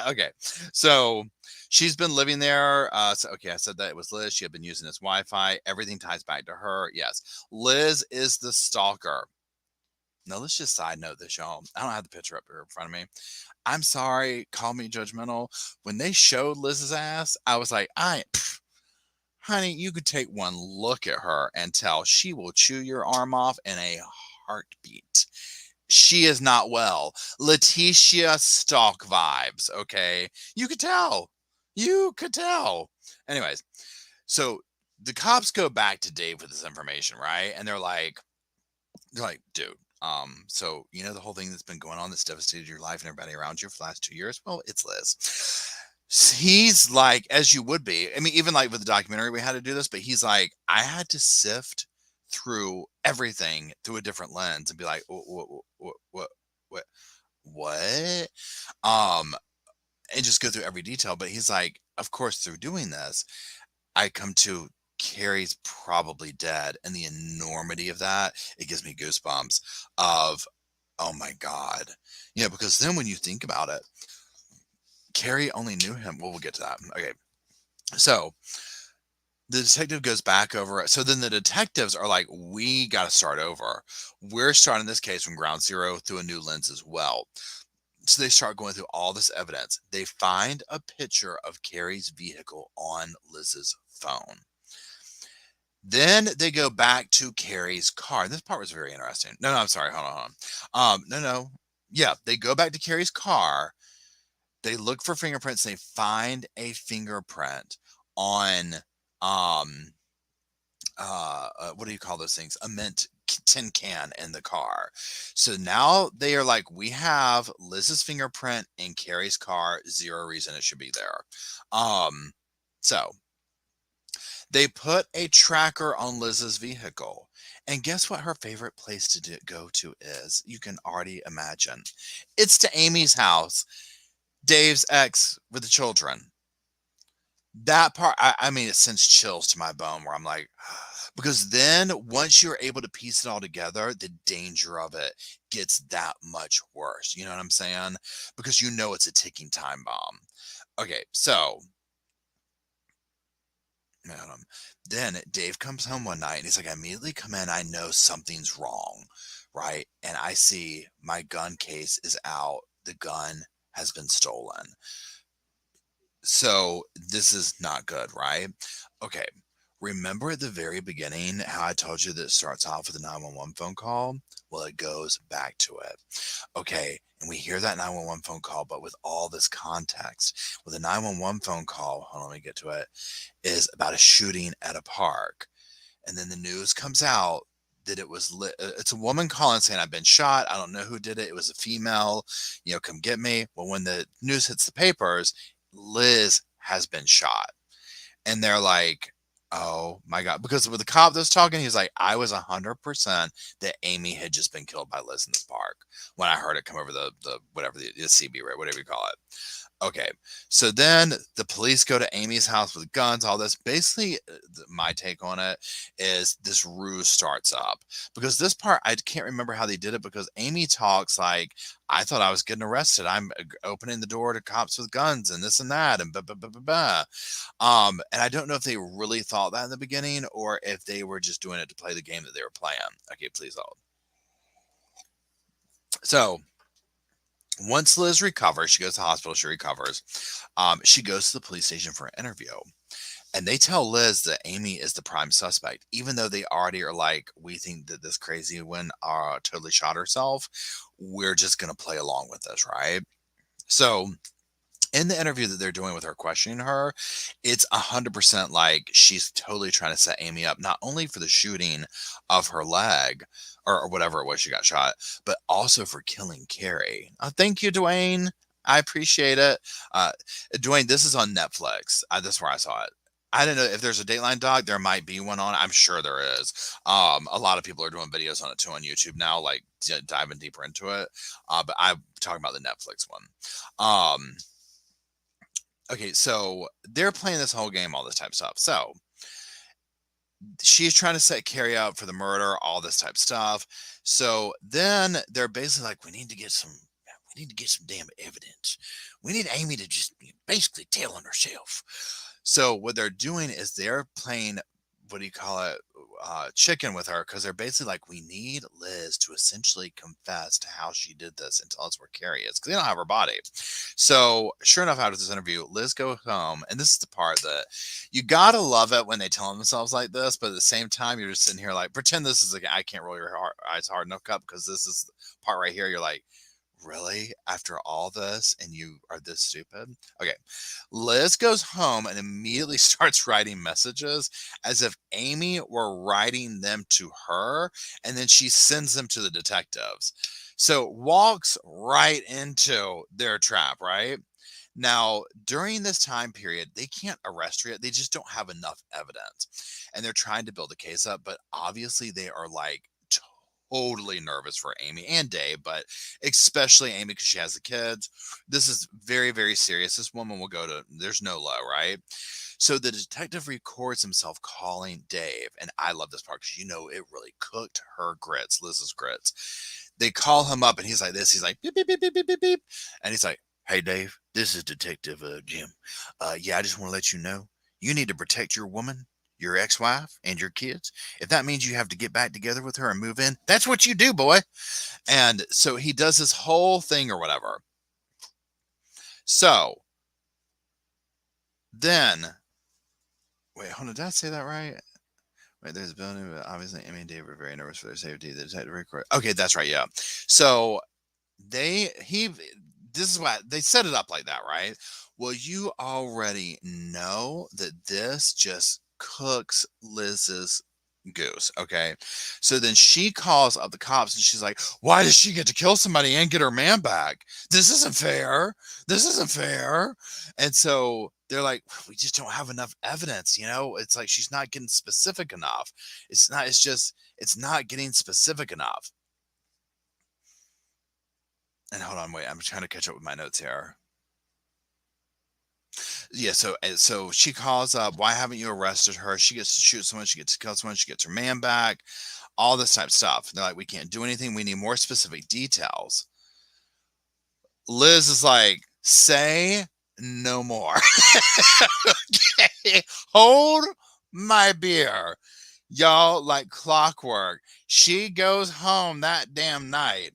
Okay, so she's been living there. So, okay, I said that it was Liz. She had been using this Wi-Fi. Everything ties back to her. Yes, Liz is the stalker. Now, let's just side note this, y'all. I don't have the picture up here in front of me. I'm sorry. Call me judgmental. When they showed Liz's ass, I was like, honey, you could take one look at her and tell she will chew your arm off in a heartbeat. She is not well. Letitia Stalk vibes, okay? You could tell. You could tell. Anyways, so the cops go back to Dave with this information, right? And they're like, dude, so the whole thing that's been going on that's devastated your life and everybody around you for the last 2 years? Well, it's Liz. He's like, as you would be. I mean, even like with the documentary, we had to do this, but he's like, I had to sift through everything through a different lens and be like, what? Um, and just go through every detail. But he's like, of course, through doing this, I come to Carrie's probably dead, and the enormity of that, it gives me goosebumps of, oh my God. Because then when you think about it, Carrie only knew him. Well, we'll get to that. Okay. So the detective goes back over it. So then the detectives are like, we got to start over. We're starting this case from ground zero through a new lens as well. So they start going through all this evidence. They find a picture of Carrie's vehicle on Liz's phone. Then they go back to Carrie's car. This part was very interesting. No, I'm sorry. Hold on. No. Yeah, they go back to Carrie's car. They look for fingerprints. They find a fingerprint on what do you call those things? A mint tin can in the car. So now they are like, we have Liz's fingerprint in Carrie's car. Zero reason it should be there. So they put a tracker on Liz's vehicle. And guess what her favorite place to go to is? You can already imagine. It's to Amy's house, Dave's ex with the children. That part, I mean, it sends chills to my bone where I'm like, because then once you're able to piece it all together, the danger of it gets that much worse. You know what I'm saying? Because it's a ticking time bomb. Okay, so then Dave comes home one night and he's like, I immediately come in. I know something's wrong, right? And I see my gun case is out. The gun has been stolen. So this is not good, right? Okay. Remember at the very beginning how I told you that it starts off with a 911 phone call? Well, it goes back to it. Okay. And we hear that 911 phone call, but with all this context, with a 911 phone call, hold on, let me get to it, is about a shooting at a park. And then the news comes out that it's a woman calling saying, I've been shot. I don't know who did it. It was a female, come get me. Well, when the news hits the papers, Liz has been shot. And they're like, oh my God. Because with the cop that's talking, he's like, I was 100% that Amy had just been killed by Liz in this park when I heard it come over the whatever, the CB, right? Whatever you call it. Okay, so then the police go to Amy's house with guns, all this. Basically, my take on it is this ruse starts up because this part, I can't remember how they did it because Amy talks like, I thought I was getting arrested. I'm opening the door to cops with guns and this and that and blah, blah, blah, blah, blah. And I don't know if they really thought that in the beginning or if they were just doing it to play the game that they were playing. Okay, please hold. So once Liz recovers, she goes to the hospital, she recovers. She goes to the police station for an interview. And they tell Liz that Amy is the prime suspect, even though they already are like, we think that this crazy one totally shot herself. We're just going to play along with this, right? So in the interview that they're doing with her, questioning her, it's 100% like she's totally trying to set Amy up, not only for the shooting of her leg or whatever it was she got shot, but also for killing Carrie. Thank you, Dwayne. I appreciate it. Uh, Dwayne, this is on Netflix. That's where I saw it. I don't know if there's a Dateline doc. There might be one on. I'm sure there is. A lot of people are doing videos on it too on YouTube now, like diving deeper into it. But I'm talking about the Netflix one. Okay, so they're playing this whole game, all this type of stuff. So she's trying to set Carrie up for the murder, all this type of stuff. So then they're basically like, we need to get some damn evidence. We need Amy to just basically tell on herself. So what they're doing is they're playing, what do you call it, chicken with her, because they're basically like, we need Liz to essentially confess to how she did this and tell us where Carrie is, because they don't have her body. So sure enough, after this interview, Liz goes home, and this is the part that you gotta love it when they tell themselves like this, but at the same time, you're just sitting here like, pretend this is like, I can't roll your eyes hard enough, cup, because this is the part right here. You're like, really? After all this, and you are this stupid? Okay. Liz goes home and immediately starts writing messages as if Amy were writing them to her, and then she sends them to the detectives. So walks right into their trap, right? Now, during this time period, they can't arrest her yet. They just don't have enough evidence. And they're trying to build a case up, but obviously they are like totally nervous for Amy and Dave, but especially Amy because she has the kids. This is very, very serious. This woman will go to, there's no low, right? So the detective records himself calling Dave. And I love this part because it really cooked her grits, Liz's grits. They call him up and he's like this. He's like, beep, beep, beep, beep, beep, beep, beep. And he's like, hey, Dave, this is Detective Jim. Yeah, I just want to let you know you need to protect your woman, your ex-wife, and your kids. If that means you have to get back together with her and move in, that's what you do, boy. And so he does this whole thing or whatever. So then, wait, hold on, did I say that right? Wait, there's a building, but obviously Amy and Dave were very nervous for their safety. The detective record. Okay, that's right. Yeah. So this is why they set it up like that, right? Well, you already know that this just cooks Liz's goose. Okay. So then she calls up the cops and she's like, why does she get to kill somebody and get her man back? This isn't fair. This isn't fair. And so they're like, we just don't have enough evidence. It's like she's not getting specific enough. It's not getting specific enough. And hold on, wait, I'm trying to catch up with my notes here. Yeah, so she calls up, why haven't you arrested her? She gets to shoot someone, she gets to kill someone, she gets her man back, all this type of stuff. And they're like, we can't do anything. We need more specific details. Liz is like, say no more. Okay, hold my beer. Y'all, like clockwork. She goes home that damn night.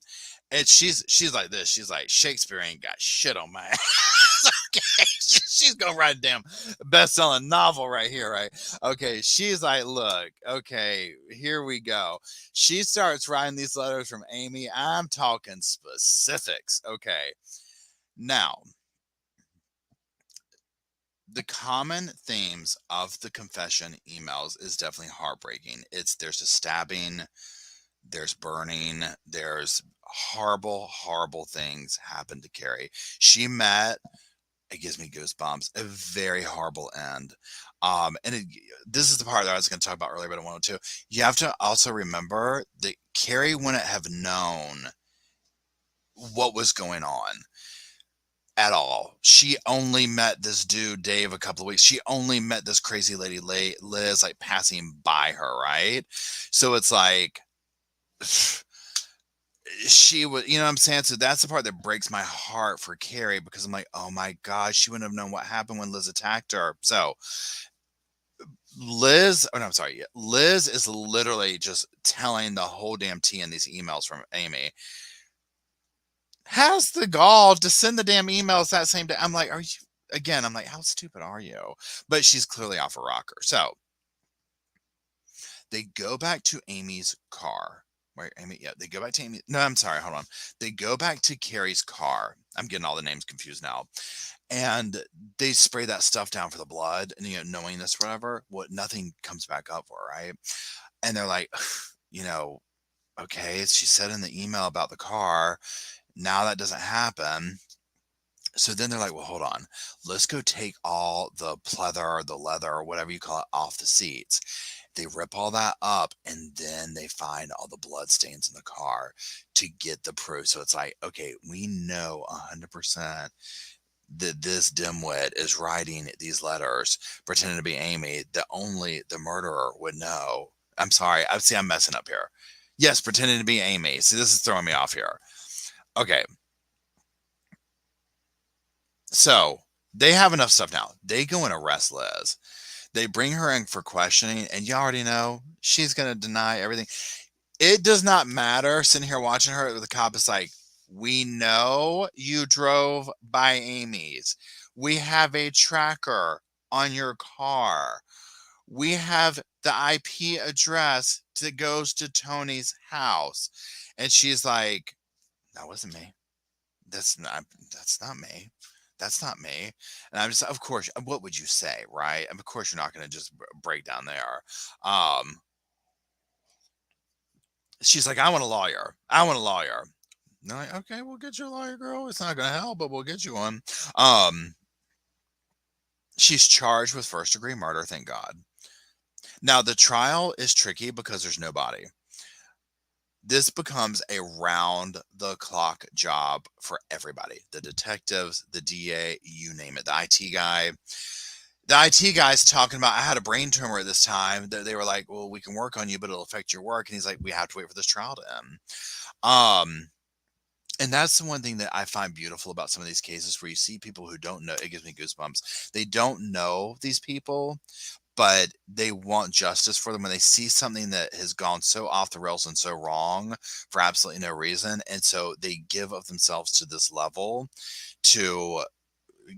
And she's like this. She's like, Shakespeare ain't got shit on my ass. Okay. She's gonna write a damn best-selling novel right here, right? Okay. She's like, look, okay, here we go. She starts writing these letters from Amy. I'm talking specifics. Okay. Now, the common themes of the confession emails is definitely heartbreaking. There's a stabbing, there's burning, there's horrible, horrible things happen to Carrie. She met it gives me goosebumps. A very horrible end. This is the part that I was going to talk about earlier, but I wanted to. You have to also remember that Carrie wouldn't have known what was going on at all. She only met this dude, Dave, a couple of weeks. She only met this crazy lady, Liz, like passing by her, right? So it's like, she was, you know what I'm saying? So that's the part that breaks my heart for Carrie, because I'm like, oh my God, she wouldn't have known what happened when Liz attacked her. So Liz, oh no, I'm sorry. Liz is literally just telling the whole damn tea in these emails from Amy. Has the gall to send the damn emails that same day. I'm like, are you, again, I'm like, how stupid are you? But she's clearly off a rocker. So they go back to Amy's car. Wait, Amy, yeah, they go back to Amy. No, I'm sorry, hold on. They go back to Carrie's car. I'm getting all the names confused now. And they spray that stuff down for the blood, and knowing this, whatever, what, nothing comes back up for her, right? And they're like, you know, okay, she said in the email about the car. Now that doesn't happen. So then they're like, well, hold on. Let's go take all the pleather, the leather, or whatever you call it, off the seats. They rip all that up, and then they find all the blood stains in the car to get the proof. So it's like, okay, we know 100% that this dimwit is writing these letters pretending to be Amy, that only the murderer would know. I'm sorry. I'm messing up here. Yes, pretending to be Amy. See, this is throwing me off here. Okay. So they have enough stuff now. They go and arrest Liz. They bring her in for questioning, and you already know she's going to deny everything. It does not matter. Sitting here watching her, the cop is like, we know you drove by Amy's. We have a tracker on your car. We have the IP address that goes to Tony's house. And she's like, that wasn't me. That's not me. That's not me. And I'm just, of course, what would you say, right? And of course, you're not going to just break down there. She's like, I want a lawyer. I want a lawyer. And they're like, okay, we'll get you a lawyer, girl. It's not going to help, but we'll get you one. She's charged with first-degree murder, thank God. Now, the trial is tricky because there's no body. This becomes a round-the-clock job for everybody. The detectives, the DA, you name it. The IT guy. The IT guy's talking about, I had a brain tumor at this time. They were like, well, we can work on you, but it'll affect your work. And he's like, we have to wait for this trial to end. And that's the one thing that I find beautiful about some of these cases, where you see people who don't know. It gives me goosebumps. They don't know these people, but they want justice for them when they see something that has gone so off the rails and so wrong for absolutely no reason. And so they give of themselves to this level to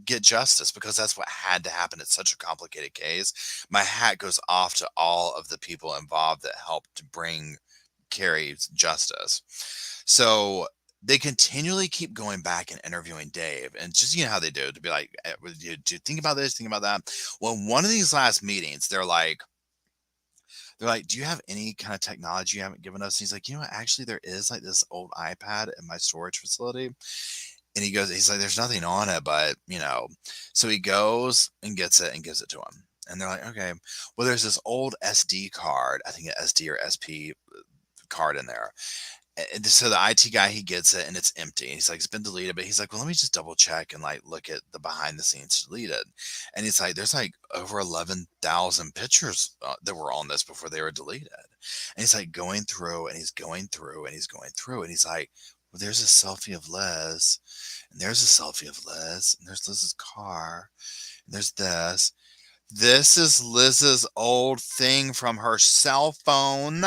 get justice, because that's what had to happen. It's such a complicated case. My hat goes off to all of the people involved that helped to bring Carrie's justice. So they continually keep going back and interviewing Dave, and just, how they do, to be like, do you think about this, think about that. Well, one of these last meetings, they're like, do you have any kind of technology you haven't given us? And he's like, what, actually there is like this old iPad in my storage facility. And he's like, there's nothing on it, but so he goes and gets it and gives it to him. And they're like, okay, well, there's this old SD card, I think an SD or SP card in there. And so the IT guy, he gets it and it's empty. He's like, it's been deleted, but he's like, well, let me just double check and like look at the behind the scenes deleted. And he's like, there's like over 11,000 pictures that were on this before they were deleted. And he's like going through, and he's going through, and he's going through, and he's like, well, there's a selfie of Liz, and there's a selfie of Liz, and there's Liz's car, and there's this. This is Liz's old thing from her cell phone.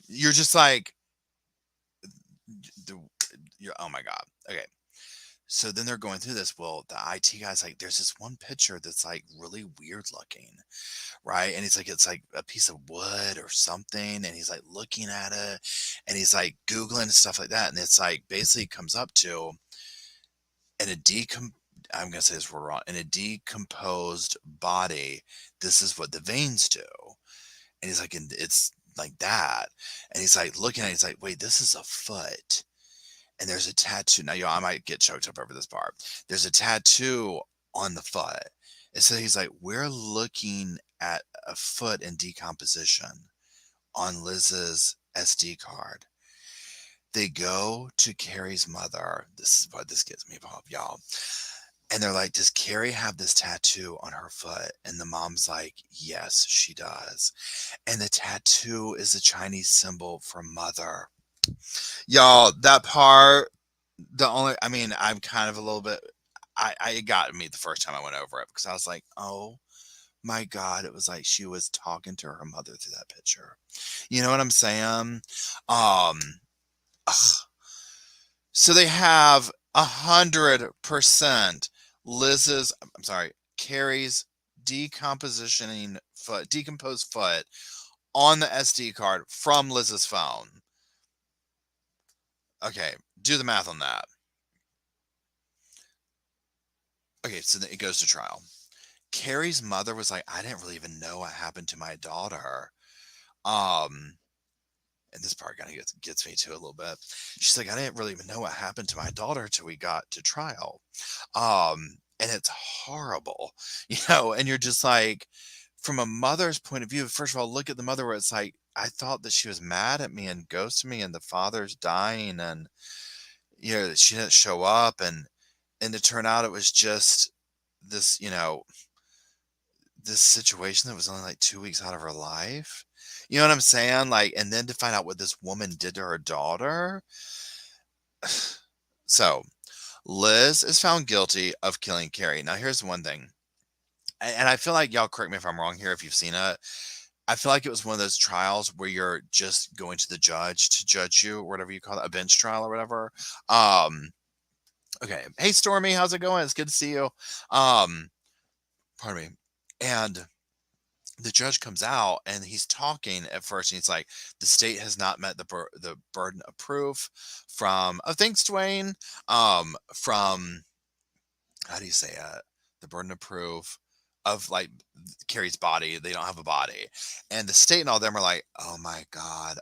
You're just like, oh my God. Okay. So then they're going through this. Well, the IT guy's like, there's this one picture that's like really weird looking, right? And it's like a piece of wood or something. And he's like looking at it, and he's like Googling and stuff like that. And it's like basically comes up to, I'm going to say this word wrong, in a decomposed body, this is what the veins do. And he's like, and it's like that. And he's like looking at it, he's like, wait, this is a foot. and there's a tattoo. Now, y'all, I might get choked up over this part. There's a tattoo on the foot. And so he's like, we're looking at a foot in decomposition on Liz's SD card. They go to Carrie's mother. This is what this gets me, Bob, y'all. And they're like, does Carrie have this tattoo on her foot? And the mom's like, yes, she does. And the tattoo is a Chinese symbol for mother. Y'all, that part, I mean, I'm kind of a little bit, it got me the first time I went over it because I was like, oh my God, it was like she was talking to her mother through that picture. You know what I'm saying? Um, ugh. So they have 100% Carrie's decomposed foot on the SD card from Liz's phone. Okay, do the math on that. Okay, so then it goes to trial. Carrie's mother was like, I didn't really even know what happened to my daughter. And this part kind of gets me to a little bit. She's like, I didn't really even know what happened to my daughter till we got to trial. And it's horrible, and you're just like, from a mother's point of view, first of all, look at the mother where it's like, I thought that she was mad at me and ghosted me and the father's dying and, that she didn't show up. And it turned out it was just this, this situation that was only like 2 weeks out of her life. You know what I'm saying? Like, and then to find out what this woman did to her daughter. So Liz is found guilty of killing Carrie. Now, here's one thing. And I feel like, y'all correct me if I'm wrong here, if you've seen it. I feel like it was one of those trials where you're just going to the judge to judge you, or whatever you call it, a bench trial or whatever. Okay. Hey, Stormy, how's it going? It's good to see you. Pardon me. And the judge comes out and he's talking at first and he's like, the state has not met the burden of proof from, oh, thanks, Dwayne. From, how do you say it? The burden of proof of like Carrie's body. They don't have a body. And the state and all them are like, oh my God,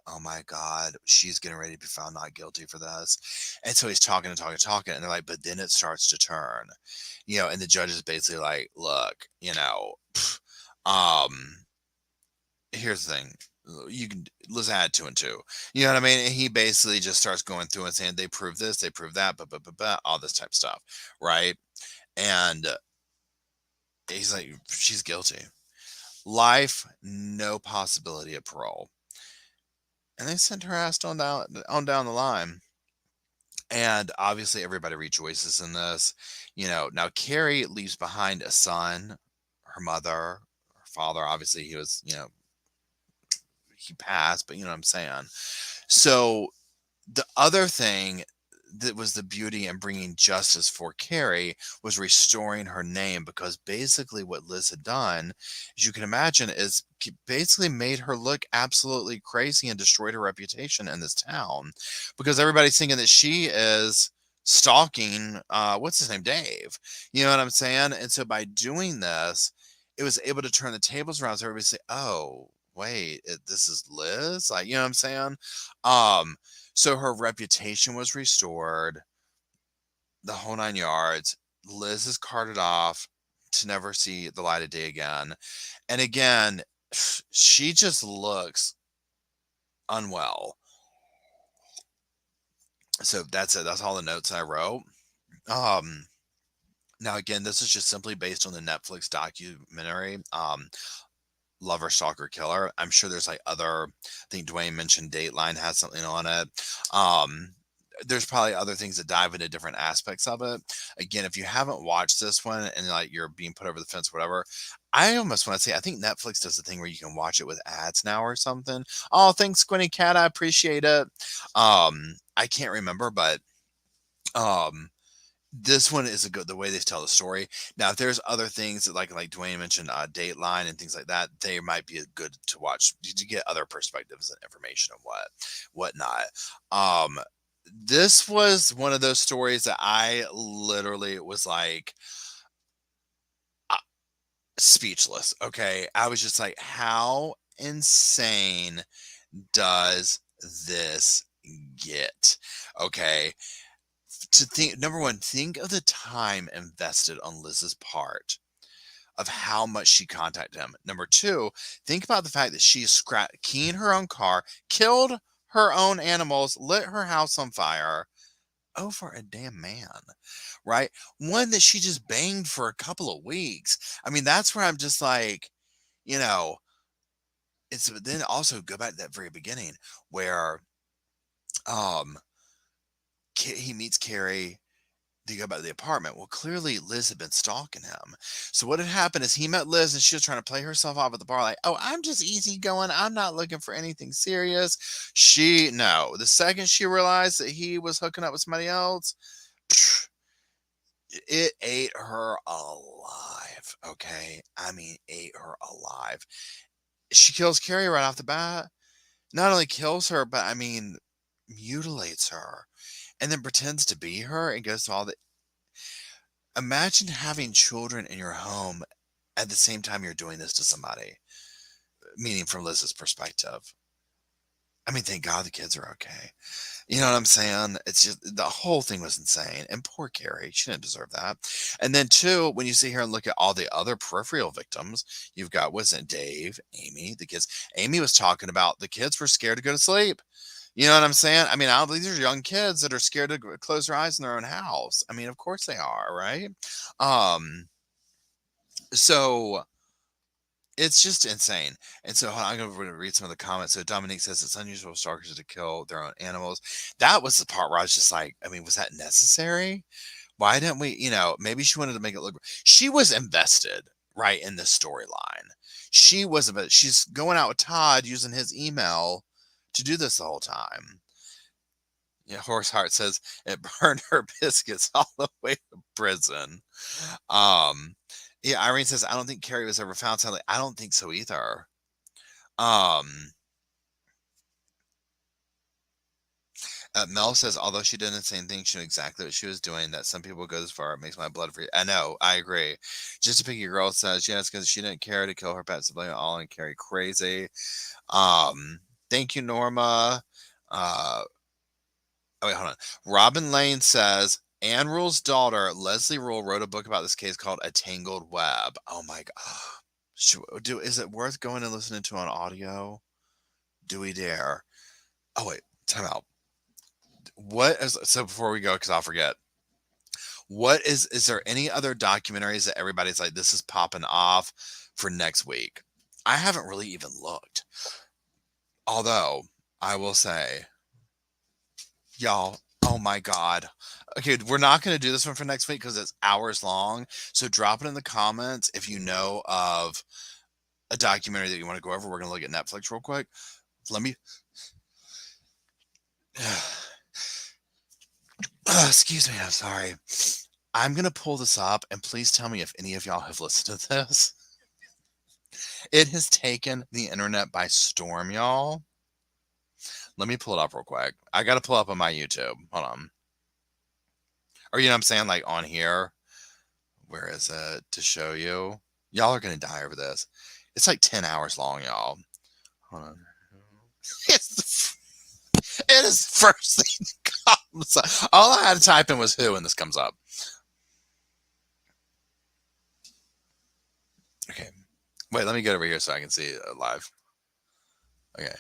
she's getting ready to be found not guilty for this. And so he's talking and talking and talking. And they're like, but then it starts to turn, and the judge is basically like, look, here's the thing. Let's add 2 and 2. You know what I mean? And he basically just starts going through and saying, they prove this, they prove that, all this type of stuff. Right. And he's like, she's guilty. Life, no possibility of parole. And they sent her ass on down the line. And obviously everybody rejoices in this. Now Carrie leaves behind a son, her mother, her father. Obviously he was, he passed, but you know what I'm saying? So the other thing that was the beauty in bringing justice for Carrie was restoring her name, because basically what Liz had done, as you can imagine, is basically made her look absolutely crazy and destroyed her reputation in this town, because everybody's thinking that she is stalking, what's his name, Dave. You know what I'm saying? And so by doing this, it was able to turn the tables around, so everybody say, oh, wait, this is Liz? Like, you know what I'm saying? So her reputation was restored, the whole 9 yards. Liz is carted off to never see the light of day again. And again, she just looks unwell. So that's it. That's all the notes I wrote. Now again, this is just simply based on the Netflix documentary, Lover, Stalker, Killer. I'm sure there's like other, I think Dwayne mentioned Dateline has something on it. There's probably other things that dive into different aspects of it. Again, if you haven't watched this one and like you're being put over the fence, whatever, I almost want to say, I think Netflix does a thing where you can watch it with ads now or something. Oh, thanks, Squinty Cat. I appreciate it. I can't remember, but this one is the way they tell the story. Now, if there's other things that like Dwayne mentioned, Dateline and things like that, they might be good to watch to get other perspectives and information and whatnot. This was one of those stories that I literally was like speechless. Okay, I was just like, how insane does this get. Okay. To think, number one, think of the time invested on Liz's part of how much she contacted him. Number two, think about the fact that she keyed her own car, killed her own animals, lit her house on fire over a damn man, right? One that she just banged for a couple of weeks. I mean, that's where I'm just like, you know, but then also go back to that very beginning where um he meets Carrie. They go back to the apartment. Well, clearly Liz had been stalking him. So what had happened is he met Liz and she was trying to play herself off at the bar, like, oh, I'm just easygoing. I'm not looking for anything serious. No. The second she realized that he was hooking up with somebody else, it ate her alive. Okay. I mean, ate her alive. She kills Carrie right off the bat. Not only kills her, but I mean, mutilates her and then pretends to be her and goes to all the. Imagine having children in your home at the same time you're doing this to somebody, meaning from Liz's perspective. I mean, thank God the kids are okay. You know what I'm saying? It's just the whole thing was insane. And poor Carrie, she didn't deserve that. And then, two, when you sit here and look at all the other peripheral victims, you've got, wasn't Dave, Amy, the kids. Amy was talking about the kids were scared to go to sleep. You know what I'm saying? I mean, these are young kids that are scared to close their eyes in their own house. I mean, of course they are, right? So it's just insane. And so I'm going to read some of the comments. So Dominique says it's unusual for stalkers to kill their own animals. That was the part where I was just like, I mean, was that necessary? Why didn't we, maybe she wanted to make it look, she was invested right in the storyline. She's going out with Todd using his email to do this the whole time. Yeah, Horseheart says it burned her biscuits all the way to prison. Yeah, Irene says I don't think Carrie was ever found. Sadly, I don't think so either. Mel says although she didn't say anything, she knew exactly what she was doing. That some people go this far, it makes my blood freeze. I know, I agree. Just a picky girl says yes because she didn't care to kill her pet civilian all and Carrie crazy. Thank you, Norma. Oh, wait, hold on. Robin Lane says Anne Rule's daughter, Leslie Rule, wrote a book about this case called A Tangled Web. Oh my God. Is it worth going and listening to on audio? Do we dare? Oh, wait. Time out. So before we go, because I'll forget. Is there any other documentaries that everybody's like, this is popping off for next week? I haven't really even looked. Although, I will say, y'all, oh my God. Okay, we're not going to do this one for next week because it's hours long. So drop it in the comments if you know of a documentary that you want to go over. We're going to look at Netflix real quick. Let me. Excuse me, I'm sorry. I'm going to pull this up and please tell me if any of y'all have listened to this. It has taken the internet by storm, y'all. Let me pull it up real quick. I got to pull up on my YouTube. Hold on. Or, you know what I'm saying? Like on here. Where is it to show you? Y'all are going to die over this. It's like 10 hours long, y'all. Hold on. It is the first thing that comes up. All I had to type in was who, and this comes up. Okay. Wait, let me get over here so I can see it live. Okay.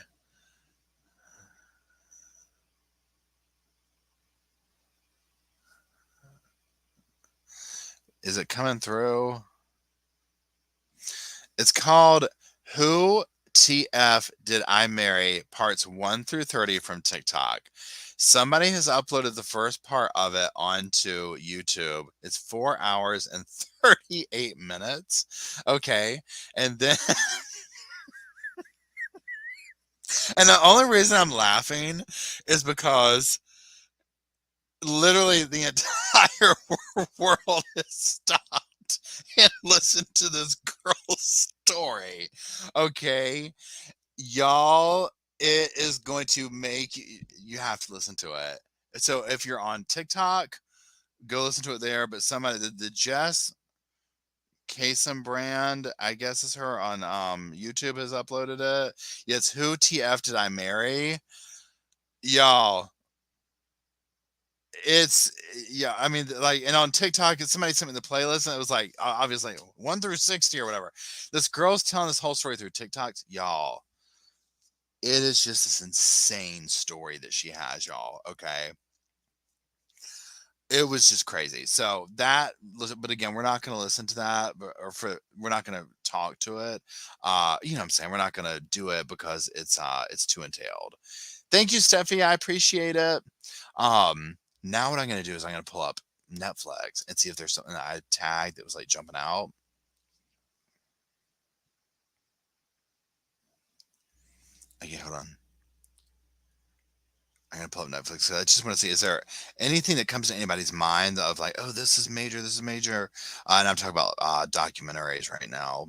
Is it coming through? It's called Who TF Did I Marry? Parts 1 through 30 from TikTok. Somebody has uploaded the first part of it onto YouTube. It's 4 hours and 38 minutes. Okay. And then and the only reason I'm laughing is because literally the entire world has stopped and listened to this girl's story. Okay. Y'all, it is going to make you have to listen to it. So if you're on TikTok, go listen to it there. But somebody, the Jess Kasem brand, I guess is her on YouTube, has uploaded it. Yeah, it's Who TF Did I Marry? y'all, it's yeah. I mean, like, and on TikTok, somebody sent me the playlist, and it was like obviously 1 through 60 or whatever. This girl's telling this whole story through TikToks, y'all. It is just this insane story that she has, y'all. Okay, it was just crazy. So that, but again, we're not going to listen to that, we're not going to talk to it. You know what I'm saying? We're not going to do it because it's too entailed. Thank you, Steffi. I appreciate it. Now what I'm going to do is I'm going to pull up Netflix and see if there's something that I tagged that was like jumping out. Okay, hold on. I'm gonna pull up Netflix. So I just want to see, is there anything that comes to anybody's mind of like, oh, this is major, this is major? And I'm talking about documentaries right now.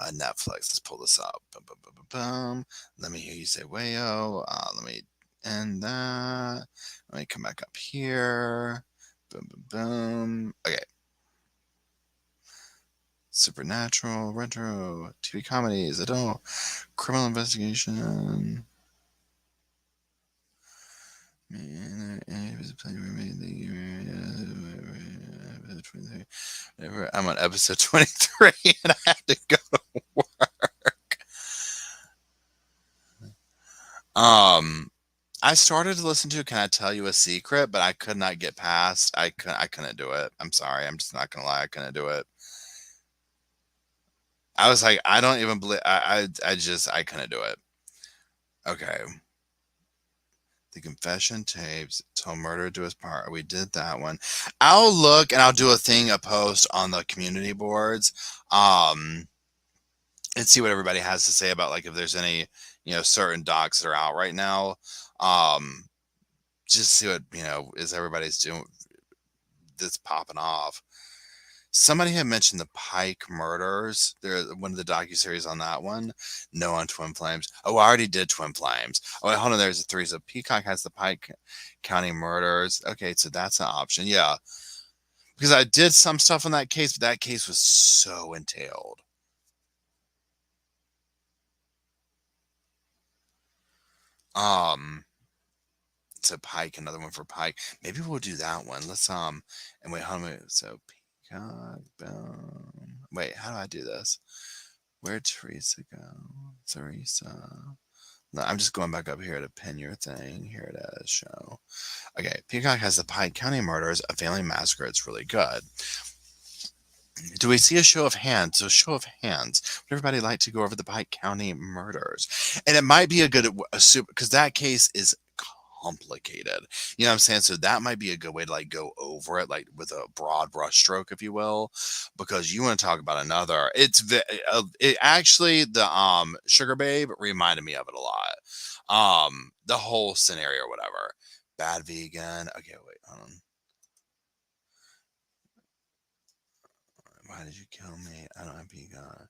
Netflix. Let's pull this up. Boom, boom, boom, boom, boom. Let me hear you say wayo. Let me end that. Let me come back up here. Boom, boom, boom. Okay. Supernatural, retro, TV comedies, adult, criminal investigation. I'm on episode 23 and I have to go to work. I started to listen to Can I Tell You a Secret, but I could not get past. I couldn't do it. I'm sorry. I'm just not gonna lie. I couldn't do it. I was like, I don't even believe. I couldn't do it. Okay. The confession tapes till murder do us part. We did that one. I'll look and I'll do a post on the community boards, um, and see what everybody has to say about like if there's any certain docs that are out right now. Um, just see what is everybody's doing that's popping off. Somebody had mentioned the Pike murders. There, one of the docuseries on that one. No on Twin Flames. Oh, I already did Twin Flames. Oh, wait, hold on. There's a three. So Peacock has the Pike County murders. Okay, so that's an option. Yeah, because I did some stuff on that case, but that case was so entailed. Um, so Pike, another one for Pike. Maybe we'll do that one. Let's and wait, hold on. So Peacock, boom. Wait, how do I do this? Where'd Teresa go? Teresa. No, I'm just going back up here to pin your thing. Here it is. Show. Okay, Peacock has the Pike County Murders, a family massacre. It's really good. Do we see a show of hands? So, show of hands. Would everybody like to go over the Pike County Murders? And it might be a good, because that case is complicated. You know what I'm saying? So that might be a good way to like go over it, like with a broad brushstroke, if you will, because you want to talk about another. It actually the Sugar Babe reminded me of it a lot. The whole scenario, or whatever. Bad vegan. Okay, wait, hold on. Why did you kill me? I don't have vegan.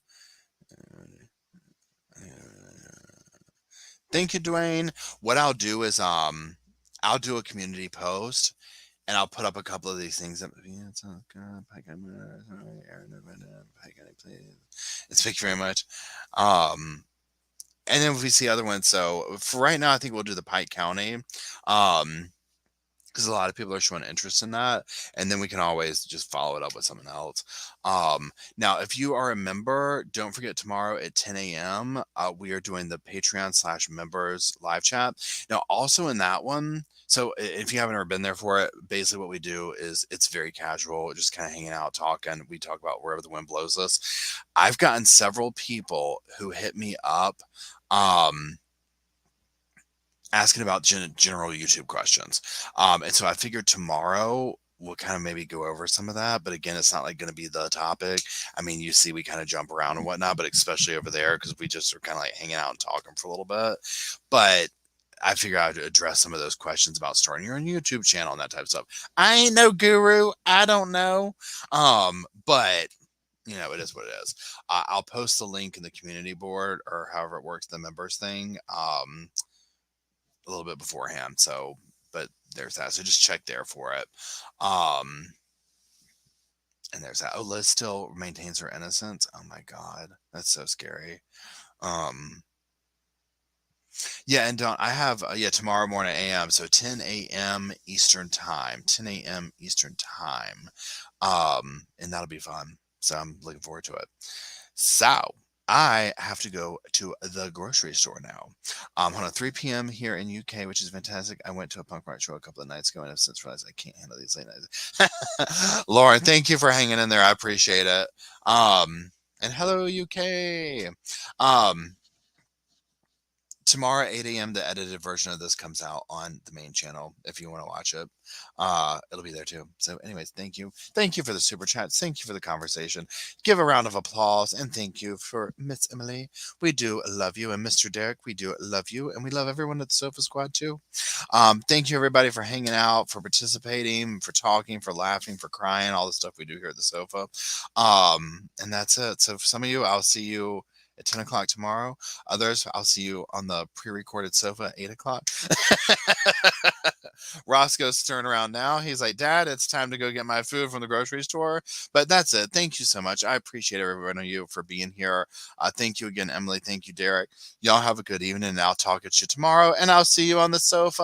Thank you, Dwayne. What I'll do is I'll do a community post and I'll put up a couple of these things. Thank you very much. And then if we see other ones, so for right now, I think we'll do the Pike County. Because a lot of people are showing interest in that, and then we can always just follow it up with something else. Now, if you are a member, don't forget tomorrow at 10 a.m. We are doing the Patreon/members live chat. Now, also in that one, so if you haven't ever been there for it, basically what we do is it's very casual, just kind of hanging out, talking. We talk about wherever the wind blows us. I've gotten several people who hit me up. Asking about general YouTube questions. And so I figured tomorrow we'll kind of maybe go over some of that. But again, it's not like going to be the topic. I mean, you see, we kind of jump around and whatnot, but especially over there because we just are kind of like hanging out and talking for a little bit. But I figured I'd address some of those questions about starting your own YouTube channel and that type of stuff. I ain't no guru. I don't know. But it is what it is. I'll post the link in the community board or however it works, the members thing. A little bit beforehand. So, but there's that. So just check there for it. And there's that. Oh, Liz still maintains her innocence. Oh my God. That's so scary. Um, Yeah, and don't I have tomorrow morning AM, so 10 a.m. Eastern time, 10 a.m. Eastern time, and that'll be fun. So I'm looking forward to it. So I have to go to the grocery store now. On a 3 p.m. here in UK, which is fantastic. I went to a punk rock show a couple of nights ago, and I've since realized I can't handle these late nights. Lauren, thank you for hanging in there. I appreciate it. And hello UK. Um, Tomorrow at 8 a.m. the edited version of this comes out on the main channel if you want to watch it. It'll be there too. So anyways, thank you for the super chats, thank you for the conversation. Give a round of applause, and thank you for Miss Emily. We do love you, and Mr. Derek, we do love you, and we love everyone at the Sofa Squad too. Thank you everybody for hanging out, for participating, for talking, for laughing, for crying, all the stuff we do here at the sofa. And that's it. So for some of you, I'll see you at 10 o'clock tomorrow. Others, I'll see you on the pre-recorded sofa at 8 o'clock. Roscoe's turned around now. He's like, Dad, it's time to go get my food from the grocery store. But that's it. Thank you so much. I appreciate every one of you for being here. Thank you again, Emily. Thank you, Derek. Y'all have a good evening, and I'll talk at you tomorrow, and I'll see you on the sofa.